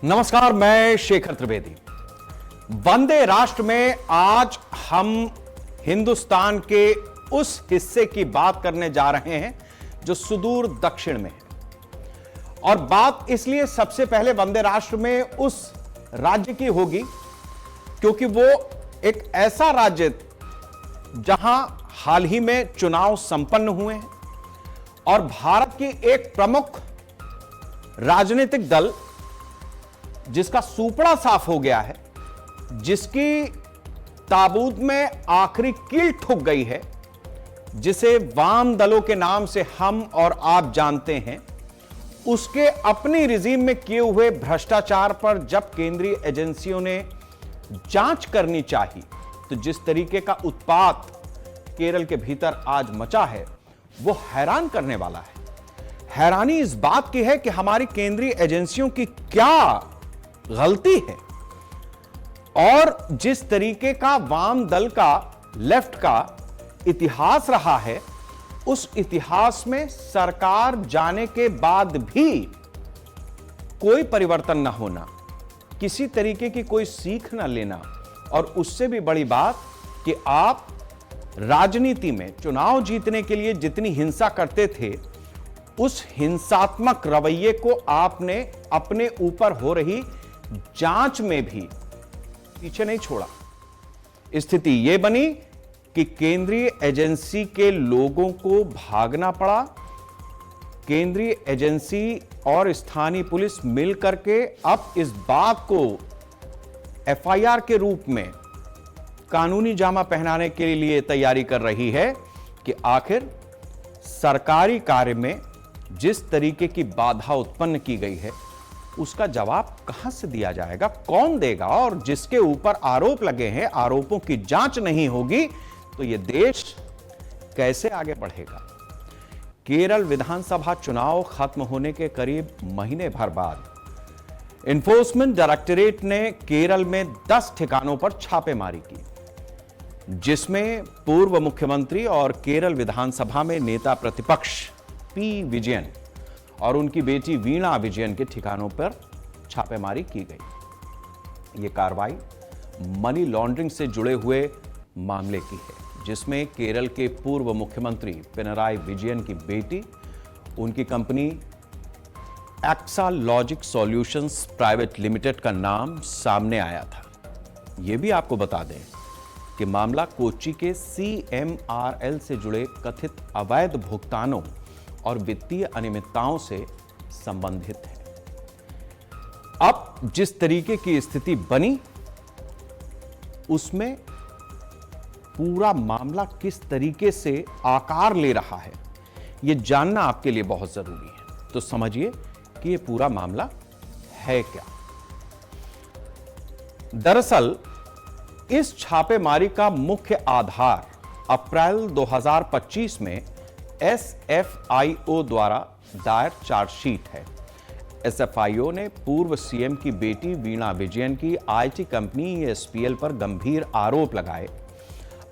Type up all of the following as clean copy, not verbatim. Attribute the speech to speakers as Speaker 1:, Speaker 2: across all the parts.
Speaker 1: नमस्कार, मैं शेखर त्रिवेदी। वंदे राष्ट्र में आज हम हिंदुस्तान के उस हिस्से की बात करने जा रहे हैं जो सुदूर दक्षिण में है। और बात इसलिए सबसे पहले वंदे राष्ट्र में उस राज्य की होगी क्योंकि वो एक ऐसा राज्य जहां हाल ही में चुनाव संपन्न हुए हैं और भारत की एक प्रमुख राजनीतिक दल जिसका सूपड़ा साफ हो गया है, जिसकी ताबूत में आखिरी कील ठुक गई है, जिसे वाम दलों के नाम से हम और आप जानते हैं, उसके अपनी रिजीम में किए हुए भ्रष्टाचार पर जब केंद्रीय एजेंसियों ने जांच करनी चाहिए तो जिस तरीके का उत्पात केरल के भीतर आज मचा है वो हैरान करने वाला है। हैरानी इस बात की है कि हमारी केंद्रीय एजेंसियों की क्या गलती है और जिस तरीके का वाम दल का, लेफ्ट का इतिहास रहा है, उस इतिहास में सरकार जाने के बाद भी कोई परिवर्तन न होना, किसी तरीके की कोई सीख न लेना, और उससे भी बड़ी बात कि आप राजनीति में चुनाव जीतने के लिए जितनी हिंसा करते थे उस हिंसात्मक रवैये को आपने अपने ऊपर हो रही जांच में भी पीछे नहीं छोड़ा। स्थिति यह बनी कि केंद्रीय एजेंसी के लोगों को भागना पड़ा। केंद्रीय एजेंसी और स्थानीय पुलिस मिलकर के अब इस बात को एफआईआर के रूप में कानूनी जामा पहनाने के लिए तैयारी कर रही है कि आखिर सरकारी कार्य में जिस तरीके की बाधा उत्पन्न की गई है उसका जवाब कहां से दिया जाएगा, कौन देगा, और जिसके ऊपर आरोप लगे हैं आरोपों की जांच नहीं होगी तो यह देश कैसे आगे बढ़ेगा। केरल विधानसभा चुनाव खत्म होने के करीब महीने भर बाद एनफोर्समेंट डायरेक्टरेट ने केरल में 10 ठिकानों पर छापेमारी की, जिसमें पूर्व मुख्यमंत्री और केरल विधानसभा में नेता प्रतिपक्ष पी विजयन और उनकी बेटी वीणा विजयन के ठिकानों पर छापेमारी की गई। यह कार्रवाई मनी लॉन्ड्रिंग से जुड़े हुए मामले की है, जिसमें केरल के पूर्व मुख्यमंत्री पिनराई विजयन की बेटी, उनकी company Exalogic solutions private limited का नाम सामने आया था। यह भी आपको बता दें कि मामला कोच्चि के CMRL से जुड़े कथित अवैध भुगतानों और वित्तीय अनियमितताओं से संबंधित है। अब जिस तरीके की स्थिति बनी उसमें पूरा मामला किस तरीके से आकार ले रहा है यह जानना आपके लिए बहुत जरूरी है। तो समझिए कि यह पूरा मामला है क्या। दरअसल इस छापेमारी का मुख्य आधार अप्रैल 2025 में SFIO द्वारा दायर चार्जशीट है। SFIO ने पूर्व सीएम की बेटी वीणा विजयन की IT कंपनी SPL पर गंभीर आरोप लगाए।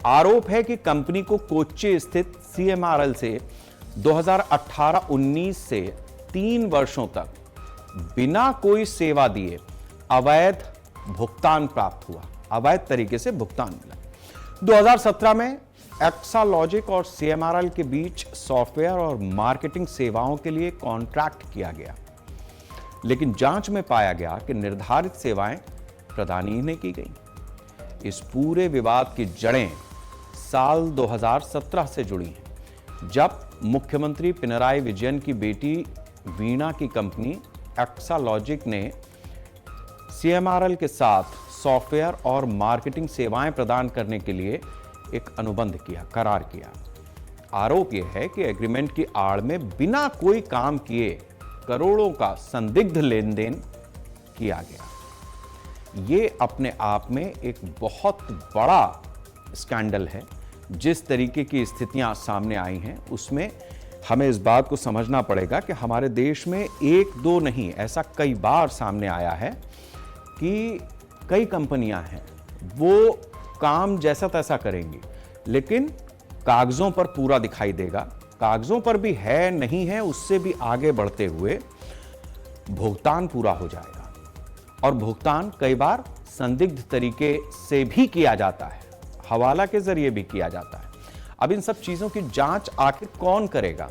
Speaker 1: आरोप है कि कंपनी को कोच्चि स्थित CMRL से 2018-19 से 3 वर्षों तक बिना कोई सेवा दिए अवैध भुगतान प्राप्त हुआ, अवैध तरीके से भुगतान मिला। 2017 में एक्सालॉजिक और CMRL के बीच सॉफ्टवेयर और मार्केटिंग सेवाओं के लिए कॉन्ट्रैक्ट किया गया, लेकिन जांच में पाया गया कि निर्धारित सेवाएं प्रदान ही नहीं की गई। इस पूरे विवाद की जड़ें साल 2017 से जुड़ी हैं, जब मुख्यमंत्री पिनराई विजयन की बेटी वीणा की कंपनी एक्सालॉजिक ने CMRL के साथ सॉफ्टवेयर और मार्केटिंग सेवाएं प्रदान करने के लिए एक अनुबंध किया, करार किया। आरोप यह है कि एग्रीमेंट की आड़ में बिना कोई काम किए करोड़ों का संदिग्ध लेन देन किया गया। यह अपने आप में एक बहुत बड़ा स्कैंडल है। जिस तरीके की स्थितियां सामने आई हैं उसमें हमें इस बात को समझना पड़ेगा कि हमारे देश में एक दो नहीं, ऐसा कई बार सामने आया है कि कई कंपनियां हैं वो काम जैसा तैसा करेंगी, लेकिन कागजों पर पूरा दिखाई देगा, कागजों पर भी है नहीं है उससे भी आगे बढ़ते हुए भुगतान पूरा हो जाएगा। और भुगतान कई बार संदिग्ध तरीके से भी किया जाता है, हवाला के जरिए भी किया जाता है। अब इन सब चीजों की जांच आखिर कौन करेगा?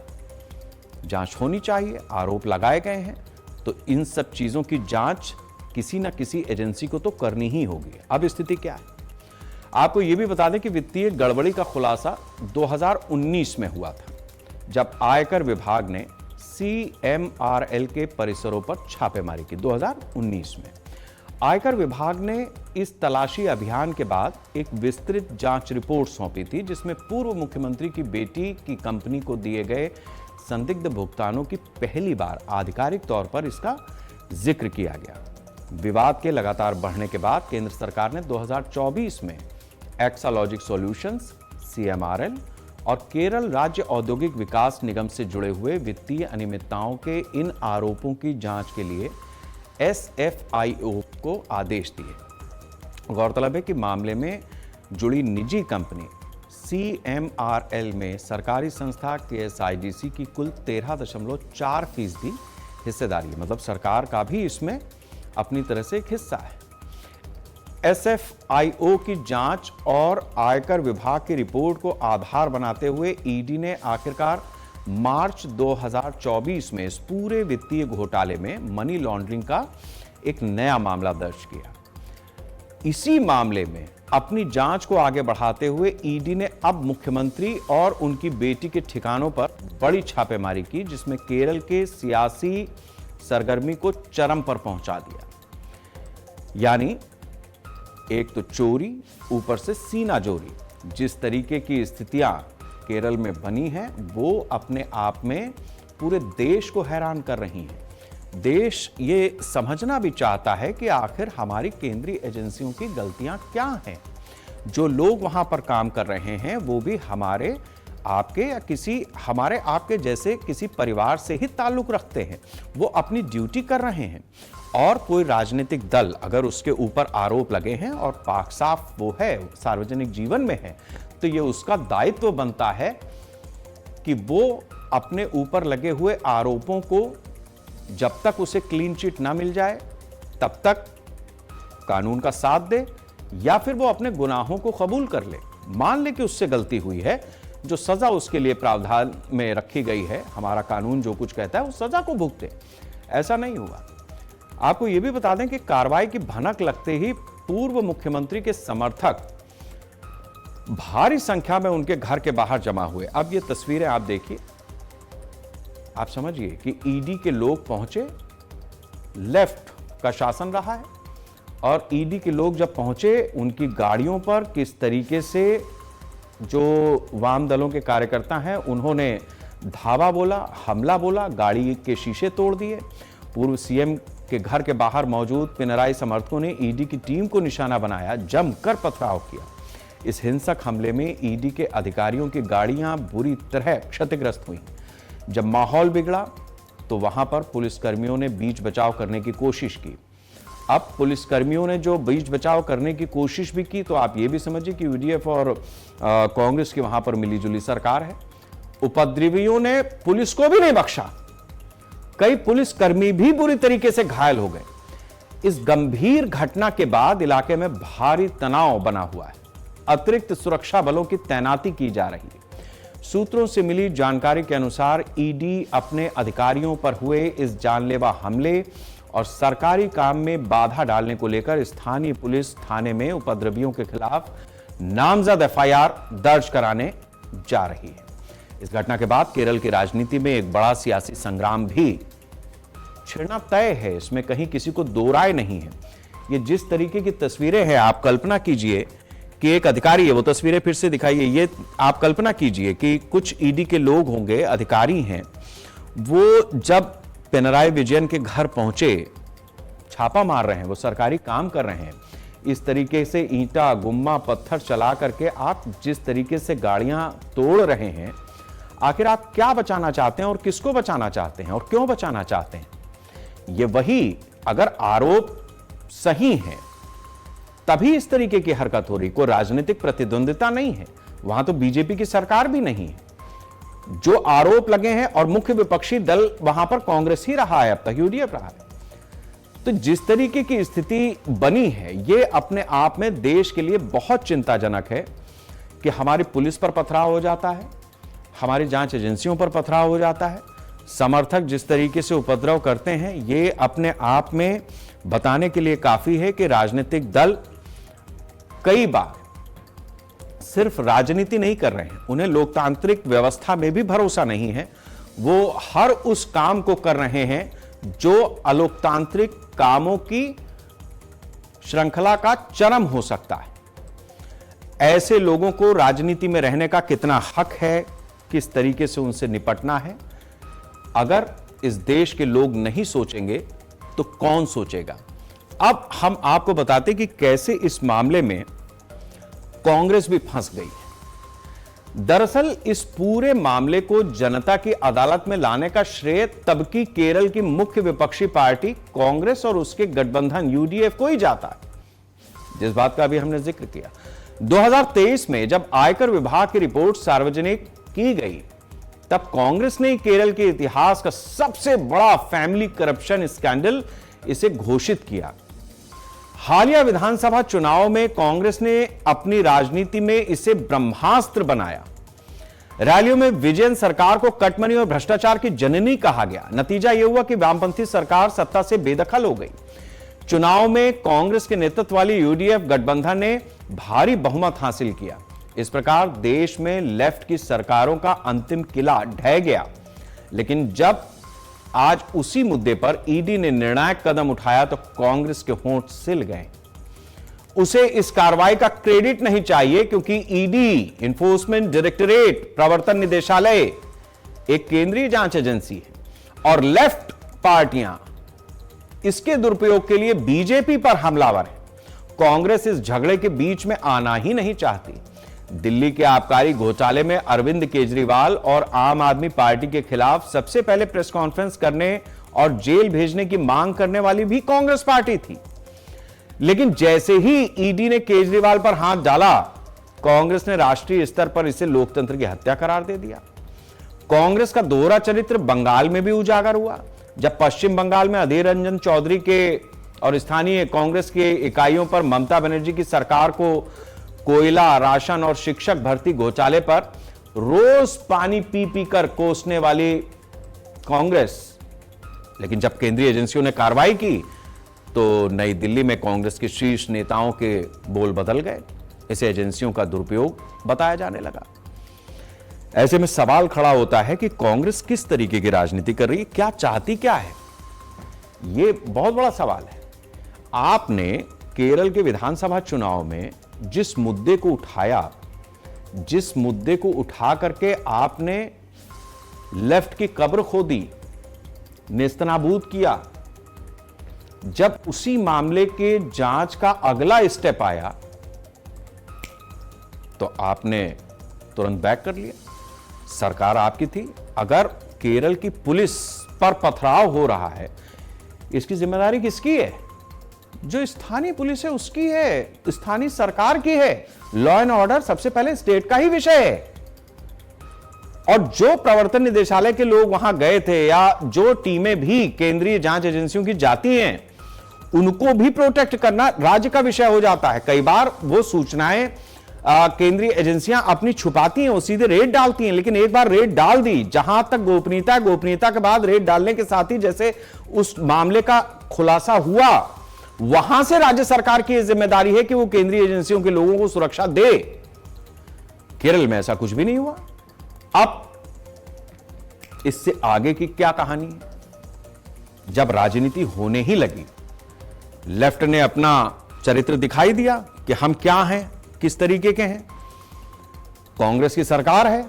Speaker 1: जांच होनी चाहिए, आरोप लगाए गए हैं तो इन सब चीजों की जांच किसी ना किसी एजेंसी को तो करनी ही होगी। अब स्थिति क्या है, आपको यह भी बता दें कि वित्तीय गड़बड़ी का खुलासा 2019 में हुआ था, जब आयकर विभाग ने CMRL के परिसरों पर छापेमारी की। 2019 में आयकर विभाग ने इस तलाशी अभियान के बाद एक विस्तृत जांच रिपोर्ट सौंपी थी, जिसमें पूर्व मुख्यमंत्री की बेटी की कंपनी को दिए गए संदिग्ध भुगतानों की पहली बार आधिकारिक तौर पर इसका जिक्र किया गया। विवाद के लगातार बढ़ने के बाद केंद्र सरकार ने 2024 में एक्सालॉजिक सॉल्यूशंस CMRL और केरल राज्य औद्योगिक विकास निगम से जुड़े हुए वित्तीय अनियमितताओं के इन आरोपों की जांच के लिए SFIO को आदेश दिए। गौरतलब है कि मामले में जुड़ी निजी कंपनी CMRL में सरकारी संस्था KSIDC की कुल 13.4% हिस्सेदारी है, मतलब सरकार का भी इसमें अपनी तरह से एक हिस्सा है। SFIO की जांच और आयकर विभाग की रिपोर्ट को आधार बनाते हुए ED ने आखिरकार मार्च 2024 में इस पूरे वित्तीय घोटाले में मनी लॉन्ड्रिंग का एक नया मामला दर्ज किया। इसी मामले में अपनी जांच को आगे बढ़ाते हुए ED ने अब मुख्यमंत्री और उनकी बेटी के ठिकानों पर बड़ी छापेमारी की, जिसमें केरल के सियासी सरगर्मी को चरम पर पहुंचा दिया। यानी एक तो चोरी, ऊपर से सीना जोरी। जिस तरीके की स्थितियां केरल में बनी हैं, वो अपने आप में पूरे देश को हैरान कर रही हैं। देश ये समझना भी चाहता है कि आखिर हमारी केंद्रीय एजेंसियों की गलतियां क्या हैं। जो लोग वहां पर काम कर रहे हैं वो भी हमारे आपके या किसी हमारे आपके जैसे किसी परिवार से ही ताल्लुक रखते हैं। वो अपनी ड्यूटी कर रहे हैं, और कोई राजनीतिक दल अगर उसके ऊपर आरोप लगे हैं और पाक साफ वो है, सार्वजनिक जीवन में है, तो ये उसका दायित्व बनता है कि वो अपने ऊपर लगे हुए आरोपों को जब तक उसे क्लीन चिट ना मिल जाए तब तक कानून का साथ दे, या फिर वो अपने गुनाहों को कबूल कर ले, मान ले कि उससे गलती हुई है, जो सजा उसके लिए प्रावधान में रखी गई है, हमारा कानून जो कुछ कहता है उस सजा को भुगते। ऐसा नहीं हुआ। आपको यह भी बता दें कि कार्रवाई की भनक लगते ही पूर्व मुख्यमंत्री के समर्थक भारी संख्या में उनके घर के बाहर जमा हुए। अब ये तस्वीरें आप देखिए, आप समझिए कि ED के लोग पहुंचे, लेफ्ट का शासन रहा है, और ED के लोग जब पहुंचे उनकी गाड़ियों पर किस तरीके से जो वाम दलों के कार्यकर्ता हैं उन्होंने धावा बोला, हमला बोला, गाड़ी के शीशे तोड़ दिए। पूर्व CM के घर के बाहर मौजूद पिनराई समर्थकों ने ED की टीम को निशाना बनाया, जमकर पथराव किया। इस हिंसक हमले में ED के अधिकारियों की गाड़ियां बुरी तरह क्षतिग्रस्त हुई। जब माहौल बिगड़ा तो वहां पर पुलिसकर्मियों ने बीच बचाव करने की कोशिश की। अब पुलिसकर्मियों ने जो बीच बचाव करने की कोशिश भी की, तो आप ये भी समझिए कि UDF और कांग्रेस की वहां पर मिलीजुली सरकार है। उपद्रवियों ने पुलिस को भी नहीं बख्शा, कई पुलिसकर्मी भी बुरी तरीके से घायल हो गए। इस गंभीर घटना के बाद इलाके में भारी तनाव बना हुआ है। अतिरिक्त सुरक्षा बलों की तैनाती की जा रही है। सूत्रों से मिली जानकारी के अनुसार ED अपने अधिकारियों पर हुए इस जानलेवा हमले और सरकारी काम में बाधा डालने को लेकर स्थानीय पुलिस थाने में उपद्रवियों के खिलाफ नामजद FIR दर्ज कराने जा रही है। इस घटना के बाद केरल की राजनीति में एक बड़ा सियासी संग्राम भी छिड़ना तय है, इसमें कहीं किसी को दो राय नहीं है। ये जिस तरीके की तस्वीरें हैं, आप कल्पना कीजिए कि एक अधिकारी है, वो तस्वीरें फिर से दिखाइए, ये आप कल्पना कीजिए कि कुछ ED के लोग होंगे, अधिकारी हैं, वो जब पिनराई विजयन के घर पहुंचे, छापा मार रहे हैं, वो सरकारी काम कर रहे हैं, इस तरीके से ईंटा गुम्मा पत्थर चला करके आप जिस तरीके से गाड़ियां तोड़ रहे हैं, आखिर आप क्या बचाना चाहते हैं और किसको बचाना चाहते हैं और क्यों बचाना चाहते हैं? ये वही, अगर आरोप सही है तभी इस तरीके की हरकत हो रही, कोई राजनीतिक प्रतिद्वंदिता नहीं है, वहां तो बीजेपी की सरकार भी नहीं है। जो आरोप लगे हैं और मुख्य विपक्षी दल वहां पर कांग्रेस ही रहा है, अब तक UDF रहा है। तो जिस तरीके की स्थिति बनी है, ये अपने आप में देश के लिए बहुत चिंताजनक है कि हमारी पुलिस पर पथराव हो जाता है, हमारी जांच एजेंसियों पर पथराव हो जाता है, समर्थक जिस तरीके से उपद्रव करते हैं, ये अपने आप में बताने के लिए काफी है कि राजनीतिक दल कई बार सिर्फ राजनीति नहीं कर रहे हैं, उन्हें लोकतांत्रिक व्यवस्था में भी भरोसा नहीं है। वो हर उस काम को कर रहे हैं जो अलोकतांत्रिक कामों की श्रृंखला का चरम हो सकता है। ऐसे लोगों को राजनीति में रहने का कितना हक है, किस तरीके से उनसे निपटना है, अगर इस देश के लोग नहीं सोचेंगे तो कौन सोचेगा। अब हम आपको बताते कि कैसे इस मामले में कांग्रेस भी फंस गई है। दरअसल इस पूरे मामले को जनता की अदालत में लाने का श्रेय तबकी केरल की मुख्य विपक्षी पार्टी कांग्रेस और उसके गठबंधन यूडीएफ को ही जाता है, जिस बात का अभी हमने जिक्र किया। 2023 में जब आयकर विभाग की रिपोर्ट सार्वजनिक की गई, तब कांग्रेस ने केरल के इतिहास का सबसे बड़ा फैमिली करप्शन स्कैंडल इसे घोषित किया। हालिया विधानसभा चुनाव में कांग्रेस ने अपनी राजनीति में इसे ब्रह्मास्त्र बनाया। रैलियों में विजयन सरकार को कटमनी और भ्रष्टाचार की जननी कहा गया। नतीजा यह हुआ कि वामपंथी सरकार सत्ता से बेदखल हो गई। चुनाव में कांग्रेस के नेतृत्व वाली यूडीएफ गठबंधन ने भारी बहुमत हासिल किया। इस प्रकार देश में लेफ्ट की सरकारों का अंतिम किला ढह गया। लेकिन जब आज उसी मुद्दे पर ईडी ने निर्णायक कदम उठाया तो कांग्रेस के होंठ सिल गए। उसे इस कार्रवाई का क्रेडिट नहीं चाहिए, क्योंकि ईडी, इन्फोर्समेंट डायरेक्टरेट, प्रवर्तन निदेशालय एक केंद्रीय जांच एजेंसी है और लेफ्ट पार्टियां इसके दुरुपयोग के लिए बीजेपी पर हमलावर है। कांग्रेस इस झगड़े के बीच में आना ही नहीं चाहती। दिल्ली के आबकारी घोटाले में अरविंद केजरीवाल और आम आदमी पार्टी के खिलाफ सबसे पहले प्रेस कॉन्फ्रेंस करने और जेल भेजने की मांग करने वाली भी कांग्रेस पार्टी थी। लेकिन जैसे ही ईडी ने केजरीवाल पर हाथ डाला, कांग्रेस ने राष्ट्रीय स्तर पर इसे लोकतंत्र की हत्या करार दे दिया। कांग्रेस का दोहरा चरित्र बंगाल में भी उजागर हुआ, जब पश्चिम बंगाल में अधीर रंजन चौधरी के और स्थानीय कांग्रेस के इकाइयों पर ममता बनर्जी की सरकार को कोयला, राशन और शिक्षक भर्ती घोटाले पर रोज पानी पी पी कर कोसने वाली कांग्रेस, लेकिन जब केंद्रीय एजेंसियों ने कार्रवाई की तो नई दिल्ली में कांग्रेस के शीर्ष नेताओं के बोल बदल गए। इसे एजेंसियों का दुरुपयोग बताया जाने लगा। ऐसे में सवाल खड़ा होता है कि कांग्रेस किस तरीके की राजनीति कर रही है, क्या चाहती क्या है? यह बहुत बड़ा सवाल है। आपने केरल के विधानसभा चुनाव में जिस मुद्दे को उठाया, जिस मुद्दे को उठा करके आपने लेफ्ट की कब्र खोदी, नेस्तनाबूद किया, जब उसी मामले के जांच का अगला स्टेप आया तो आपने तुरंत बैक कर लिया। सरकार आपकी थी। अगर केरल की पुलिस पर पथराव हो रहा है, इसकी जिम्मेदारी किसकी है? जो स्थानीय पुलिस है उसकी है, स्थानीय सरकार की है। लॉ एंड ऑर्डर सबसे पहले स्टेट का ही विषय है। और जो प्रवर्तन निदेशालय के लोग वहां गए थे या जो टीमें भी केंद्रीय जांच एजेंसियों की जाती हैं, उनको भी प्रोटेक्ट करना राज्य का विषय हो जाता है। कई बार वो सूचनाएं केंद्रीय एजेंसियां अपनी छुपाती हैं, वो सीधे रेड डालती हैं। लेकिन एक बार रेड डाल दी, जहां तक गोपनीयता, गोपनीयता के बाद रेड डालने के साथ ही जैसे उस मामले का खुलासा हुआ, वहां से राज्य सरकार की जिम्मेदारी है कि वो केंद्रीय एजेंसियों के लोगों को सुरक्षा दे। केरल में ऐसा कुछ भी नहीं हुआ। अब इससे आगे की क्या कहानी है? जब राजनीति होने ही लगी, लेफ्ट ने अपना चरित्र दिखाई दिया कि हम क्या हैं, किस तरीके के हैं। कांग्रेस की सरकार है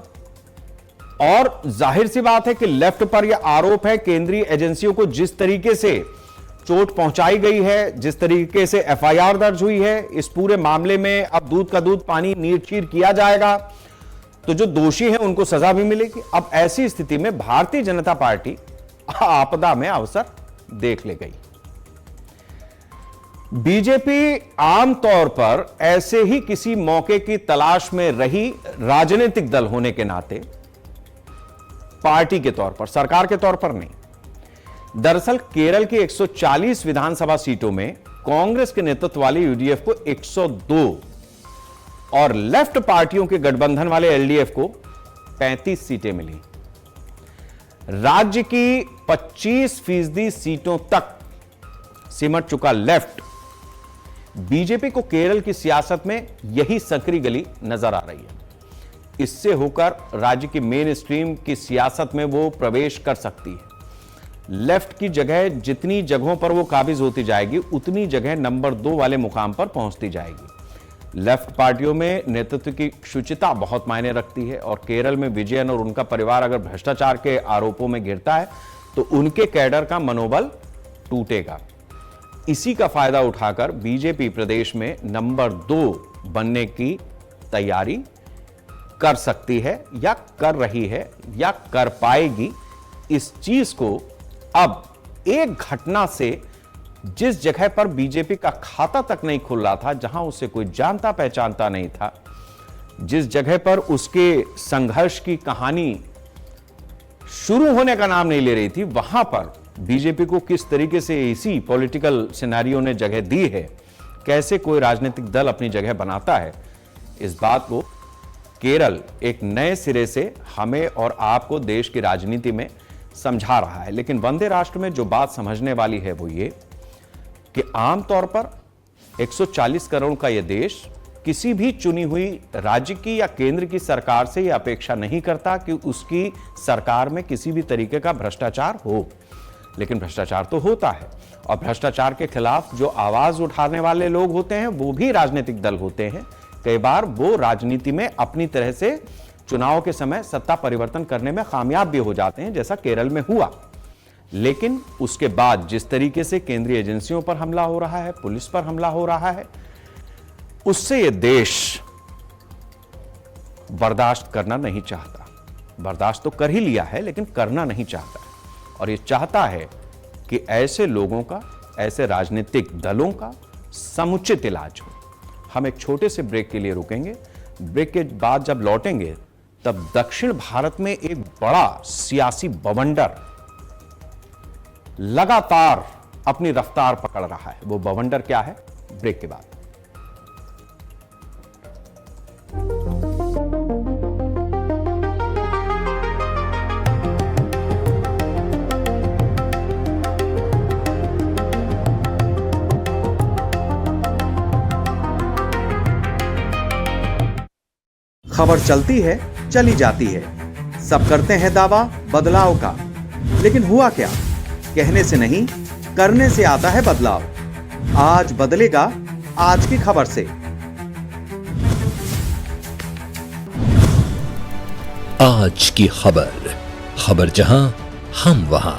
Speaker 1: और जाहिर सी बात है कि लेफ्ट पर यह आरोप है केंद्रीय एजेंसियों को जिस तरीके से चोट पहुंचाई गई है, जिस तरीके से एफआईआर दर्ज हुई है, इस पूरे मामले में अब दूध का दूध पानी नीर चीर किया जाएगा, तो जो दोषी हैं उनको सजा भी मिलेगी। अब ऐसी स्थिति में भारतीय जनता पार्टी आपदा में अवसर देख ले गई। बीजेपी आमतौर पर ऐसे ही किसी मौके की तलाश में रही राजनीतिक दल होने के नाते, पार्टी के तौर पर, सरकार के तौर पर नहीं। दरअसल केरल की 140 विधानसभा सीटों में कांग्रेस के नेतृत्व वाली यूडीएफ को 102 और लेफ्ट पार्टियों के गठबंधन वाले एलडीएफ को 35 सीटें मिली। राज्य की 25% सीटों तक सिमट चुका लेफ्ट बीजेपी को केरल की सियासत में यही संकरी गली नजर आ रही है। इससे होकर राज्य की मेन स्ट्रीम की सियासत में वो प्रवेश कर सकती है। लेफ्ट की जगह जितनी जगहों पर वो काबिज होती जाएगी उतनी जगह नंबर 2 वाले मुकाम पर पहुंचती जाएगी। लेफ्ट पार्टियों में नेतृत्व की शुचिता बहुत मायने रखती है और केरल में विजयन और उनका परिवार अगर भ्रष्टाचार के आरोपों में घिरता है तो उनके कैडर का मनोबल टूटेगा। इसी का फायदा उठाकर बीजेपी प्रदेश में नंबर 2 बनने की तैयारी कर सकती है या कर रही है या कर पाएगी। इस चीज को अब एक घटना से जिस जगह पर बीजेपी का खाता तक नहीं खुल रहा था, जहां उसे कोई जानता पहचानता नहीं था, जिस जगह पर उसके संघर्ष की कहानी शुरू होने का नाम नहीं ले रही थी, वहां पर बीजेपी को किस तरीके से इसी पॉलिटिकल सिनेरियो ने जगह दी है, कैसे कोई राजनीतिक दल अपनी जगह बनाता है, इस बात को केरल एक नए सिरे से हमें और आपको देश की राजनीति में समझा रहा है। लेकिन वंदे राष्ट्र में जो बात समझने वाली है वो ये कि आमतौर पर 140 करोड़ का यह देश किसी भी चुनी हुई राज्य की या केंद्र की सरकार से यह अपेक्षा नहीं करता कि उसकी सरकार में किसी भी तरीके का भ्रष्टाचार हो। लेकिन भ्रष्टाचार तो होता है और भ्रष्टाचार के खिलाफ जो आवाज उठाने वाले लोग होते हैं वो भी राजनीतिक दल होते हैं। कई बार वो राजनीति में अपनी तरह से चुनाव के समय सत्ता परिवर्तन करने में कामयाब भी हो जाते हैं, जैसा केरल में हुआ। लेकिन उसके बाद जिस तरीके से केंद्रीय एजेंसियों पर हमला हो रहा है, पुलिस पर हमला हो रहा है, उससे यह देश बर्दाश्त करना नहीं चाहता। बर्दाश्त तो कर ही लिया है लेकिन करना नहीं चाहता और यह चाहता है कि ऐसे लोगों का, ऐसे राजनीतिक दलों का समुचित इलाज हो। हम एक छोटे से ब्रेक के लिए रुकेंगे। ब्रेक के बाद जब लौटेंगे तब दक्षिण भारत में एक बड़ा सियासी बवंडर लगातार अपनी रफ्तार पकड़ रहा है। वो बवंडर क्या है, ब्रेक के बाद।
Speaker 2: खबर चलती है, चली जाती है, सब करते हैं दावा बदलाव का, लेकिन हुआ क्या? कहने से नहीं, करने से आता है बदलाव। आज बदलेगा आज की खबर से।
Speaker 3: आज की खबर, खबर जहां हम वहां।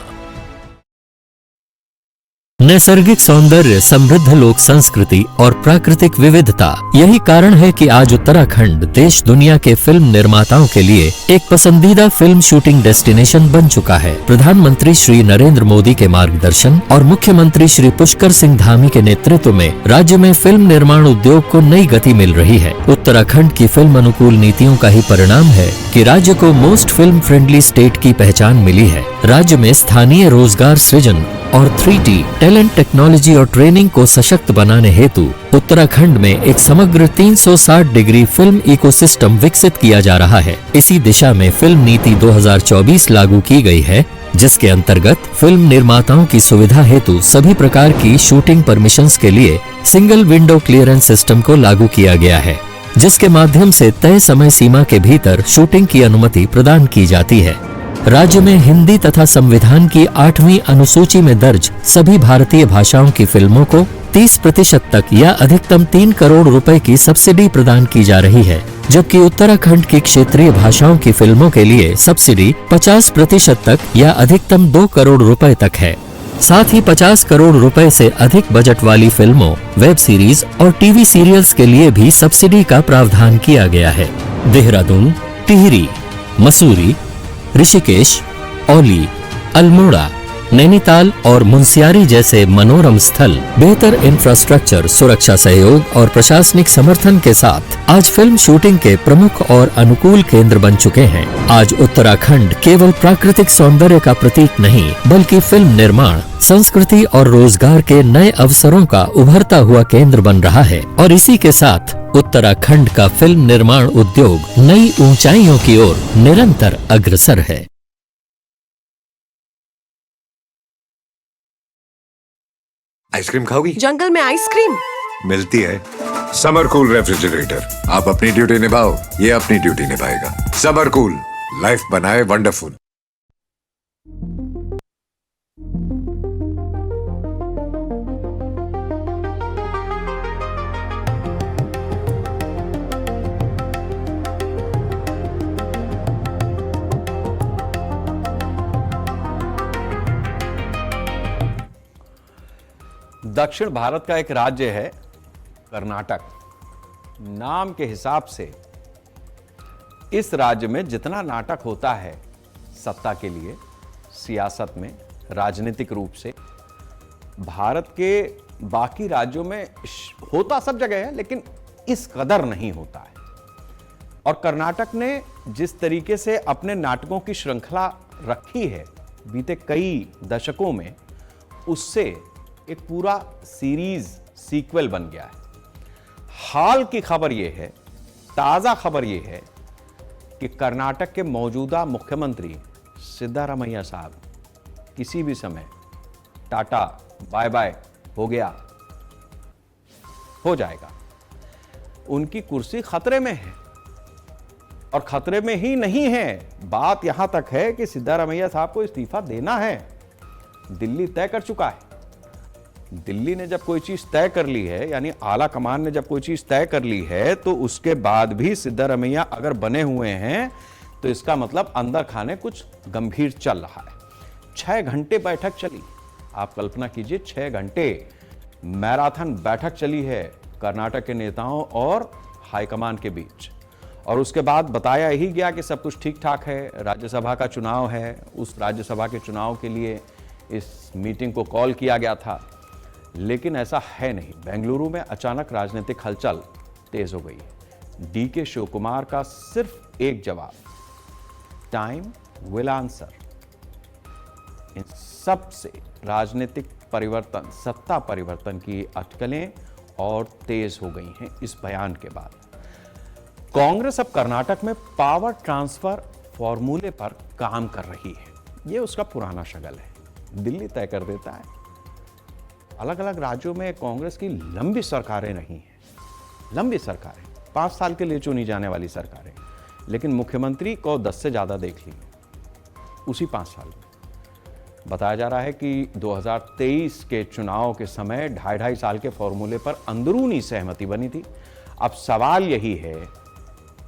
Speaker 3: नैसर्गिक सौंदर्य, समृद्ध लोक संस्कृति और प्राकृतिक विविधता, यही कारण है कि आज उत्तराखंड देश दुनिया के फिल्म निर्माताओं के लिए एक पसंदीदा फिल्म शूटिंग डेस्टिनेशन बन चुका है। प्रधानमंत्री श्री नरेंद्र मोदी के मार्गदर्शन और मुख्यमंत्री श्री पुष्कर सिंह धामी के नेतृत्व में राज्य में फिल्म निर्माण उद्योग को नई गति मिल रही है। उत्तराखंड की फिल्म अनुकूल नीतियों का ही परिणाम है कि राज्य को मोस्ट फिल्म फ्रेंडली स्टेट की पहचान मिली है। राज्य में स्थानीय रोजगार सृजन और 3D टैलेंट, टेक्नोलॉजी और ट्रेनिंग को सशक्त बनाने हेतु उत्तराखंड में एक समग्र 360 डिग्री फिल्म इकोसिस्टम विकसित किया जा रहा है। इसी दिशा में फिल्म नीति 2024 लागू की गई है, जिसके अंतर्गत फिल्म निर्माताओं की सुविधा हेतु सभी प्रकार की शूटिंग परमिशंस के लिए सिंगल विंडो क्लियरेंस सिस्टम को लागू किया गया है, जिसके माध्यम से तय समय सीमा के भीतर शूटिंग की अनुमति प्रदान की जाती है। राज्य में हिंदी तथा संविधान की 8वीं अनुसूची में दर्ज सभी भारतीय भाषाओं की फिल्मों को 30% तक या अधिकतम 3 करोड़ रुपए की सब्सिडी प्रदान की जा रही है, जबकि उत्तराखंड की क्षेत्रीय भाषाओं की फिल्मों के लिए सब्सिडी 50% तक या अधिकतम 2 करोड़ रुपए तक है। साथ ही 50 करोड़ रुपए से अधिक बजट वाली फिल्मों, वेब सीरीज और टीवी सीरियल्स के लिए भी सब्सिडी का प्रावधान किया गया है। देहरादून, टिहरी, मसूरी, ऋषिकेश, औली, अल्मोड़ा, नैनीताल और मुंसियारी जैसे मनोरम स्थल बेहतर इंफ्रास्ट्रक्चर, सुरक्षा सहयोग और प्रशासनिक समर्थन के साथ आज फिल्म शूटिंग के प्रमुख और अनुकूल केंद्र बन चुके हैं। आज उत्तराखंड केवल प्राकृतिक सौंदर्य का प्रतीक नहीं, बल्कि फिल्म निर्माण, संस्कृति और रोजगार के नए अवसरों का उभरता हुआ केंद्र बन रहा है। और इसी के साथ उत्तराखंड का फिल्म निर्माण उद्योग नई ऊंचाइयों की ओर निरंतर अग्रसर है।
Speaker 4: आइसक्रीम खाओगी?
Speaker 5: जंगल में आइसक्रीम
Speaker 4: मिलती है। समर कूल रेफ्रिजरेटर, आप अपनी ड्यूटी निभाओ, ये अपनी ड्यूटी निभाएगा। समर कूल, लाइफ बनाए वंडरफुल।
Speaker 1: दक्षिण भारत का एक राज्य है कर्नाटक। नाम के हिसाब से इस राज्य में जितना नाटक होता है सत्ता के लिए, सियासत में, राजनीतिक रूप से, भारत के बाकी राज्यों में होता सब जगह है, लेकिन इस कदर नहीं होता है। और कर्नाटक ने जिस तरीके से अपने नाटकों की श्रृंखला रखी है बीते कई दशकों में, उससे एक पूरा सीरीज सीक्वल बन गया है। हाल की खबर यह है, ताजा खबर यह है कि कर्नाटक के मौजूदा मुख्यमंत्री सिद्धारमैया साहब किसी भी समय टाटा बाय बाय हो गया, हो जाएगा। उनकी कुर्सी खतरे में है। और खतरे में ही नहीं है, बात यहां तक है कि सिद्धारमैया साहब को इस्तीफा देना है। दिल्ली तय कर चुका है। दिल्ली ने जब कोई चीज तय कर ली है, यानी आला कमान ने जब कोई चीज तय कर ली है, तो उसके बाद भी सिद्धारमैया अगर बने हुए हैं तो इसका मतलब अंदर खाने कुछ गंभीर चल रहा है। 6 घंटे बैठक चली। आप कल्पना कीजिए, 6 घंटे मैराथन बैठक चली है कर्नाटक के नेताओं और हाईकमान के बीच। और उसके बाद बताया ही गया कि सब कुछ ठीक ठाक है, राज्यसभा का चुनाव है। उस राज्यसभा के चुनाव के लिए इस मीटिंग को कॉल किया गया था, लेकिन ऐसा है नहीं। बेंगलुरु में अचानक राजनीतिक हलचल तेज हो गई। डीके शिव कुमार का सिर्फ एक जवाब, टाइम विल आंसर। इन सब से राजनीतिक परिवर्तन, सत्ता परिवर्तन की अटकलें और तेज हो गई हैं इस बयान के बाद। कांग्रेस अब कर्नाटक में पावर ट्रांसफर फॉर्मूले पर काम कर रही है। यह उसका पुराना शगल है। दिल्ली तय कर देता है। अलग अलग राज्यों में कांग्रेस की लंबी सरकारें रही हैं, लंबी सरकारें, 5 साल के लिए चुनी जाने वाली सरकारें, लेकिन मुख्यमंत्री को 10 से ज्यादा देख ली उसी 5 साल में। बताया जा रहा है कि 2023 के चुनाव के समय 2.5 साल के फॉर्मूले पर अंदरूनी सहमति बनी थी। अब सवाल यही है,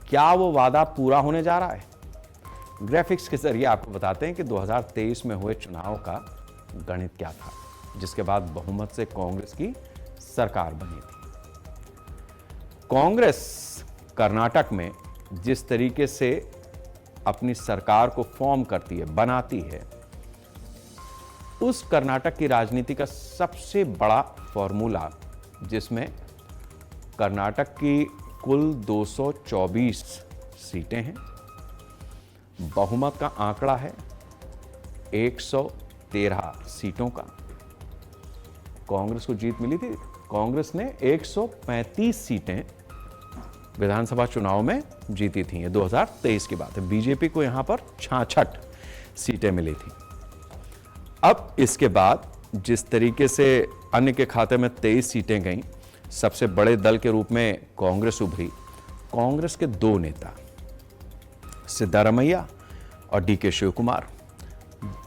Speaker 1: क्या वो वादा पूरा होने जा रहा है? ग्राफिक्स के जरिए आपको बताते हैं कि 2023 में हुए चुनाव का गणित क्या था, जिसके बाद बहुमत से कांग्रेस की सरकार बनी थी। कांग्रेस कर्नाटक में जिस तरीके से अपनी सरकार को फॉर्म करती है, बनाती है, उस कर्नाटक की राजनीति का सबसे बड़ा फॉर्मूला, जिसमें कर्नाटक की कुल 224 सीटें हैं, बहुमत का आंकड़ा है 113 सीटों का। कांग्रेस को जीत मिली थी। कांग्रेस ने 135 सीटें विधानसभा चुनाव में जीती थी। ये 2023 की बात है। बीजेपी को यहां पर 66 सीटें मिली थी। अब इसके बाद जिस तरीके से अन्य के खाते में 23 सीटें गईं, सबसे बड़े दल के रूप में कांग्रेस उभरी। कांग्रेस के 2 नेता सिद्धारमैया और डीके शिव कुमार,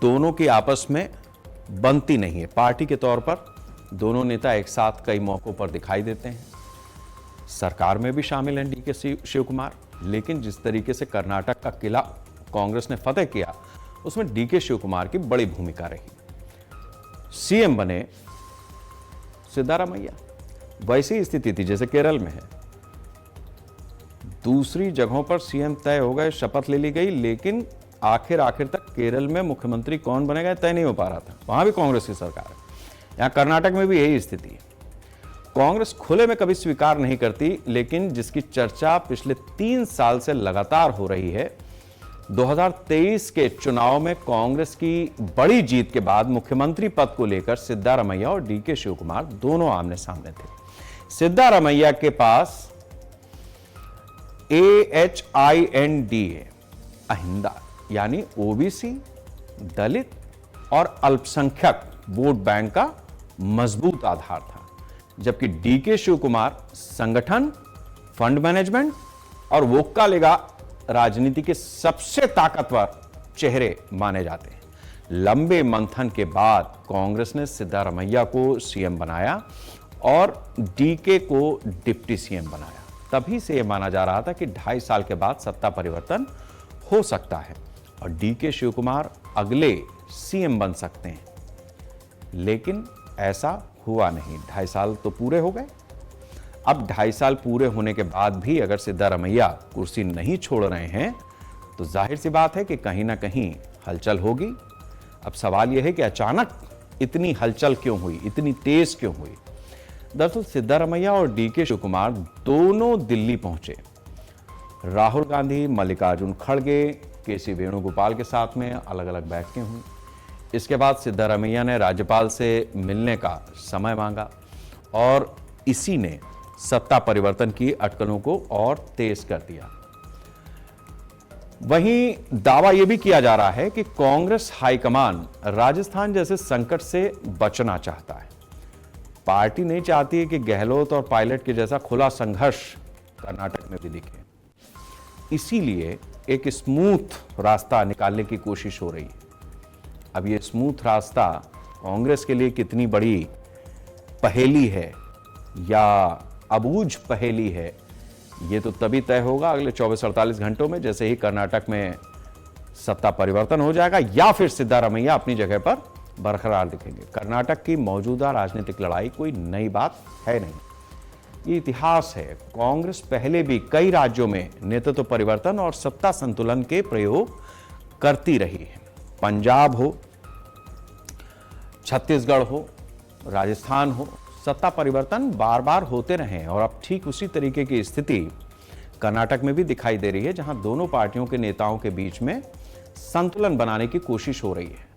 Speaker 1: दोनों की आपस में बनती नहीं है। पार्टी के तौर पर दोनों नेता एक साथ कई मौकों पर दिखाई देते हैं। सरकार में भी शामिल हैं डीके शिव कुमार, लेकिन जिस तरीके से कर्नाटक का किला कांग्रेस ने फतेह किया, उसमें डीके शिव कुमार की बड़ी भूमिका रही। सीएम बने सिद्धारमैया। वैसी स्थिति थी जैसे केरल में है। दूसरी जगहों पर सीएम तय हो गए, शपथ ले ली गई, लेकिन आखिर तक केरल में मुख्यमंत्री कौन बनेगा तय नहीं हो पा रहा था। वहां भी कांग्रेस की सरकार है। यहां कर्नाटक में भी यही स्थिति है। कांग्रेस खुले में कभी स्वीकार नहीं करती, लेकिन जिसकी चर्चा पिछले 3 साल से लगातार हो रही है, 2023 के चुनाव में कांग्रेस की बड़ी जीत के बाद मुख्यमंत्री पद को लेकर सिद्धारमैया और डीके शिवकुमार दोनों आमने सामने थे। सिद्धारमैया के पास AHINDA अहिंदा यानी ओबीसी, दलित और अल्पसंख्यक वोट बैंक का मजबूत आधार था, जबकि डीके शिवकुमार संगठन, फंड मैनेजमेंट और वोक्का लेगा राजनीति के सबसे ताकतवर चेहरे माने जाते हैं। लंबे मंथन के बाद कांग्रेस ने सिद्धारमैया को सीएम बनाया और डीके को डिप्टी सीएम बनाया। तभी से यह माना जा रहा था कि 2.5 साल के बाद सत्ता परिवर्तन हो सकता है और डीके शिवकुमार अगले सीएम बन सकते हैं, लेकिन ऐसा हुआ नहीं। 2.5 साल तो पूरे हो गए। अब 2.5 साल पूरे होने के बाद भी अगर सिद्धारमैया कुर्सी नहीं छोड़ रहे हैं तो जाहिर सी बात है कि कहीं ना कहीं हलचल होगी। अब सवाल यह है कि अचानक इतनी हलचल क्यों हुई, इतनी तेज क्यों हुई। दरअसल सिद्धारमैया और डीके शिवकुमार दोनों दिल्ली पहुंचे। राहुल गांधी, मल्लिकार्जुन खड़गे, केसी वेणुगोपाल के साथ में अलग अलग बैठकें हुई। इसके बाद सिद्धारमैया ने राज्यपाल से मिलने का समय मांगा और इसी ने सत्ता परिवर्तन की अटकलों को और तेज कर दिया। वहीं दावा यह भी किया जा रहा है कि कांग्रेस हाईकमान राजस्थान जैसे संकट से बचना चाहता है। पार्टी नहीं चाहती है कि गहलोत और पायलट के जैसा खुला संघर्ष कर्नाटक में भी दिखे। इसीलिए एक स्मूथ रास्ता निकालने की कोशिश हो रही है। अब यह स्मूथ रास्ता कांग्रेस के लिए कितनी बड़ी पहेली है या अबूझ पहेली है, यह तो तभी तय होगा अगले 24-48 घंटों में, जैसे ही कर्नाटक में सत्ता परिवर्तन हो जाएगा या फिर सिद्धारमैया अपनी जगह पर बरकरार दिखेंगे। कर्नाटक की मौजूदा राजनीतिक लड़ाई कोई नई बात है नहीं, ये इतिहास है। कांग्रेस पहले भी कई राज्यों में नेतृत्व परिवर्तन और सत्ता संतुलन के प्रयोग करती रही है। पंजाब हो, छत्तीसगढ़ हो, राजस्थान हो, सत्ता परिवर्तन बार बार होते रहे हैं और अब ठीक उसी तरीके की स्थिति कर्नाटक में भी दिखाई दे रही है, जहां दोनों पार्टियों के नेताओं के बीच में संतुलन बनाने की कोशिश हो रही है।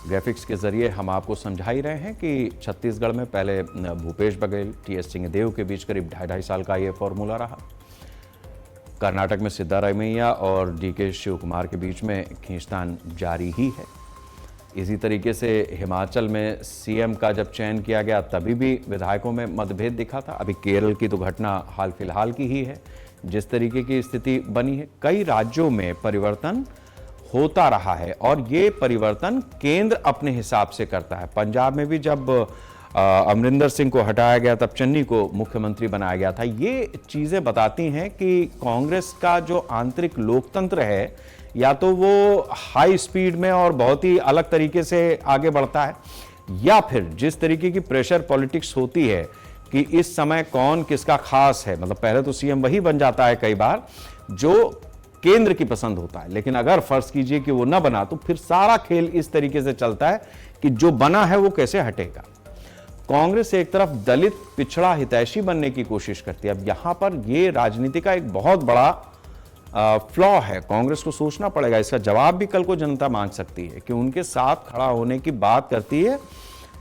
Speaker 1: ग्राफिक्स के जरिए हम आपको समझा ही रहे हैं कि छत्तीसगढ़ में पहले भूपेश बघेल, टीएस सिंहदेव के बीच करीब 2.5 साल का यह फॉर्मूला रहा। कर्नाटक में सिद्धारमैया और डीके शिवकुमार के बीच में खींचतान जारी ही है। इसी तरीके से हिमाचल में सीएम का जब चयन किया गया तभी भी विधायकों में मतभेद दिखा था। अभी केरल की तो घटना हाल फिलहाल की ही है, जिस तरीके की स्थिति बनी है। कई राज्यों में परिवर्तन होता रहा है और ये परिवर्तन केंद्र अपने हिसाब से करता है। पंजाब में भी जब अमरिंदर सिंह को हटाया गया तब चन्नी को मुख्यमंत्री बनाया गया था। ये चीजें बताती हैं कि कांग्रेस का जो आंतरिक लोकतंत्र है, या तो वो हाई स्पीड में और बहुत ही अलग तरीके से आगे बढ़ता है, या फिर जिस तरीके की प्रेशर पॉलिटिक्स होती है कि इस समय कौन किसका खास है। मतलब पहले तो सीएम वही बन जाता है कई बार जो केंद्र की पसंद होता है, लेकिन अगर फर्ज कीजिए कि वो ना बना तो फिर सारा खेल इस तरीके से चलता है कि जो बना है वो कैसे हटेगा। कांग्रेस एक तरफ दलित, पिछड़ा, हितैषी बनने की कोशिश करती है। अब यहां पर ये राजनीति का एक बहुत बड़ा फ्लॉ है। कांग्रेस को सोचना पड़ेगा, इसका जवाब भी कल को जनता मांग सकती है कि उनके साथ खड़ा होने की बात करती है,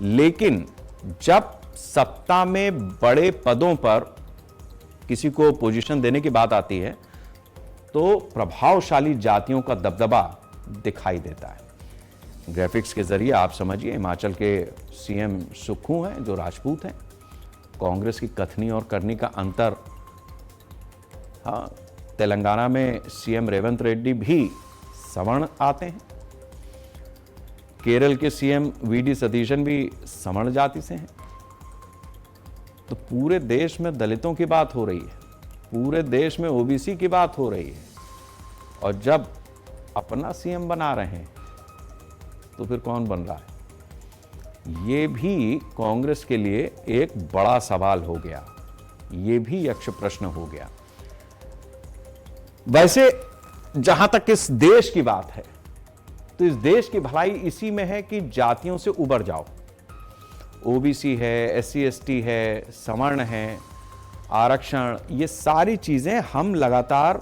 Speaker 1: लेकिन जब सत्ता में बड़े पदों पर किसी को पोजीशन देने की बात आती है तो प्रभावशाली जातियों का दबदबा दिखाई देता है। ग्राफिक्स के जरिए आप समझिए, हिमाचल के सीएम सुक्खू हैं जो राजपूत हैं। कांग्रेस की कथनी और करनी का अंतर। हाँ, तेलंगाना में सीएम रेवंत रेड्डी भी सवर्ण आते हैं। केरल के सीएम वीडी सतीशन भी सवर्ण जाति से हैं। तो पूरे देश में दलितों की बात हो रही है, पूरे देश में ओबीसी की बात हो रही है, और जब अपना सीएम बना रहे हैं तो फिर कौन बन रहा है। ये भी कांग्रेस के लिए एक बड़ा सवाल हो गया, ये भी यक्ष प्रश्न हो गया। वैसे जहां तक इस देश की बात है, तो इस देश की भलाई इसी में है कि जातियों से उबर जाओ। ओबीसी है, SC ST है, सवर्ण है, आरक्षण, ये सारी चीजें हम लगातार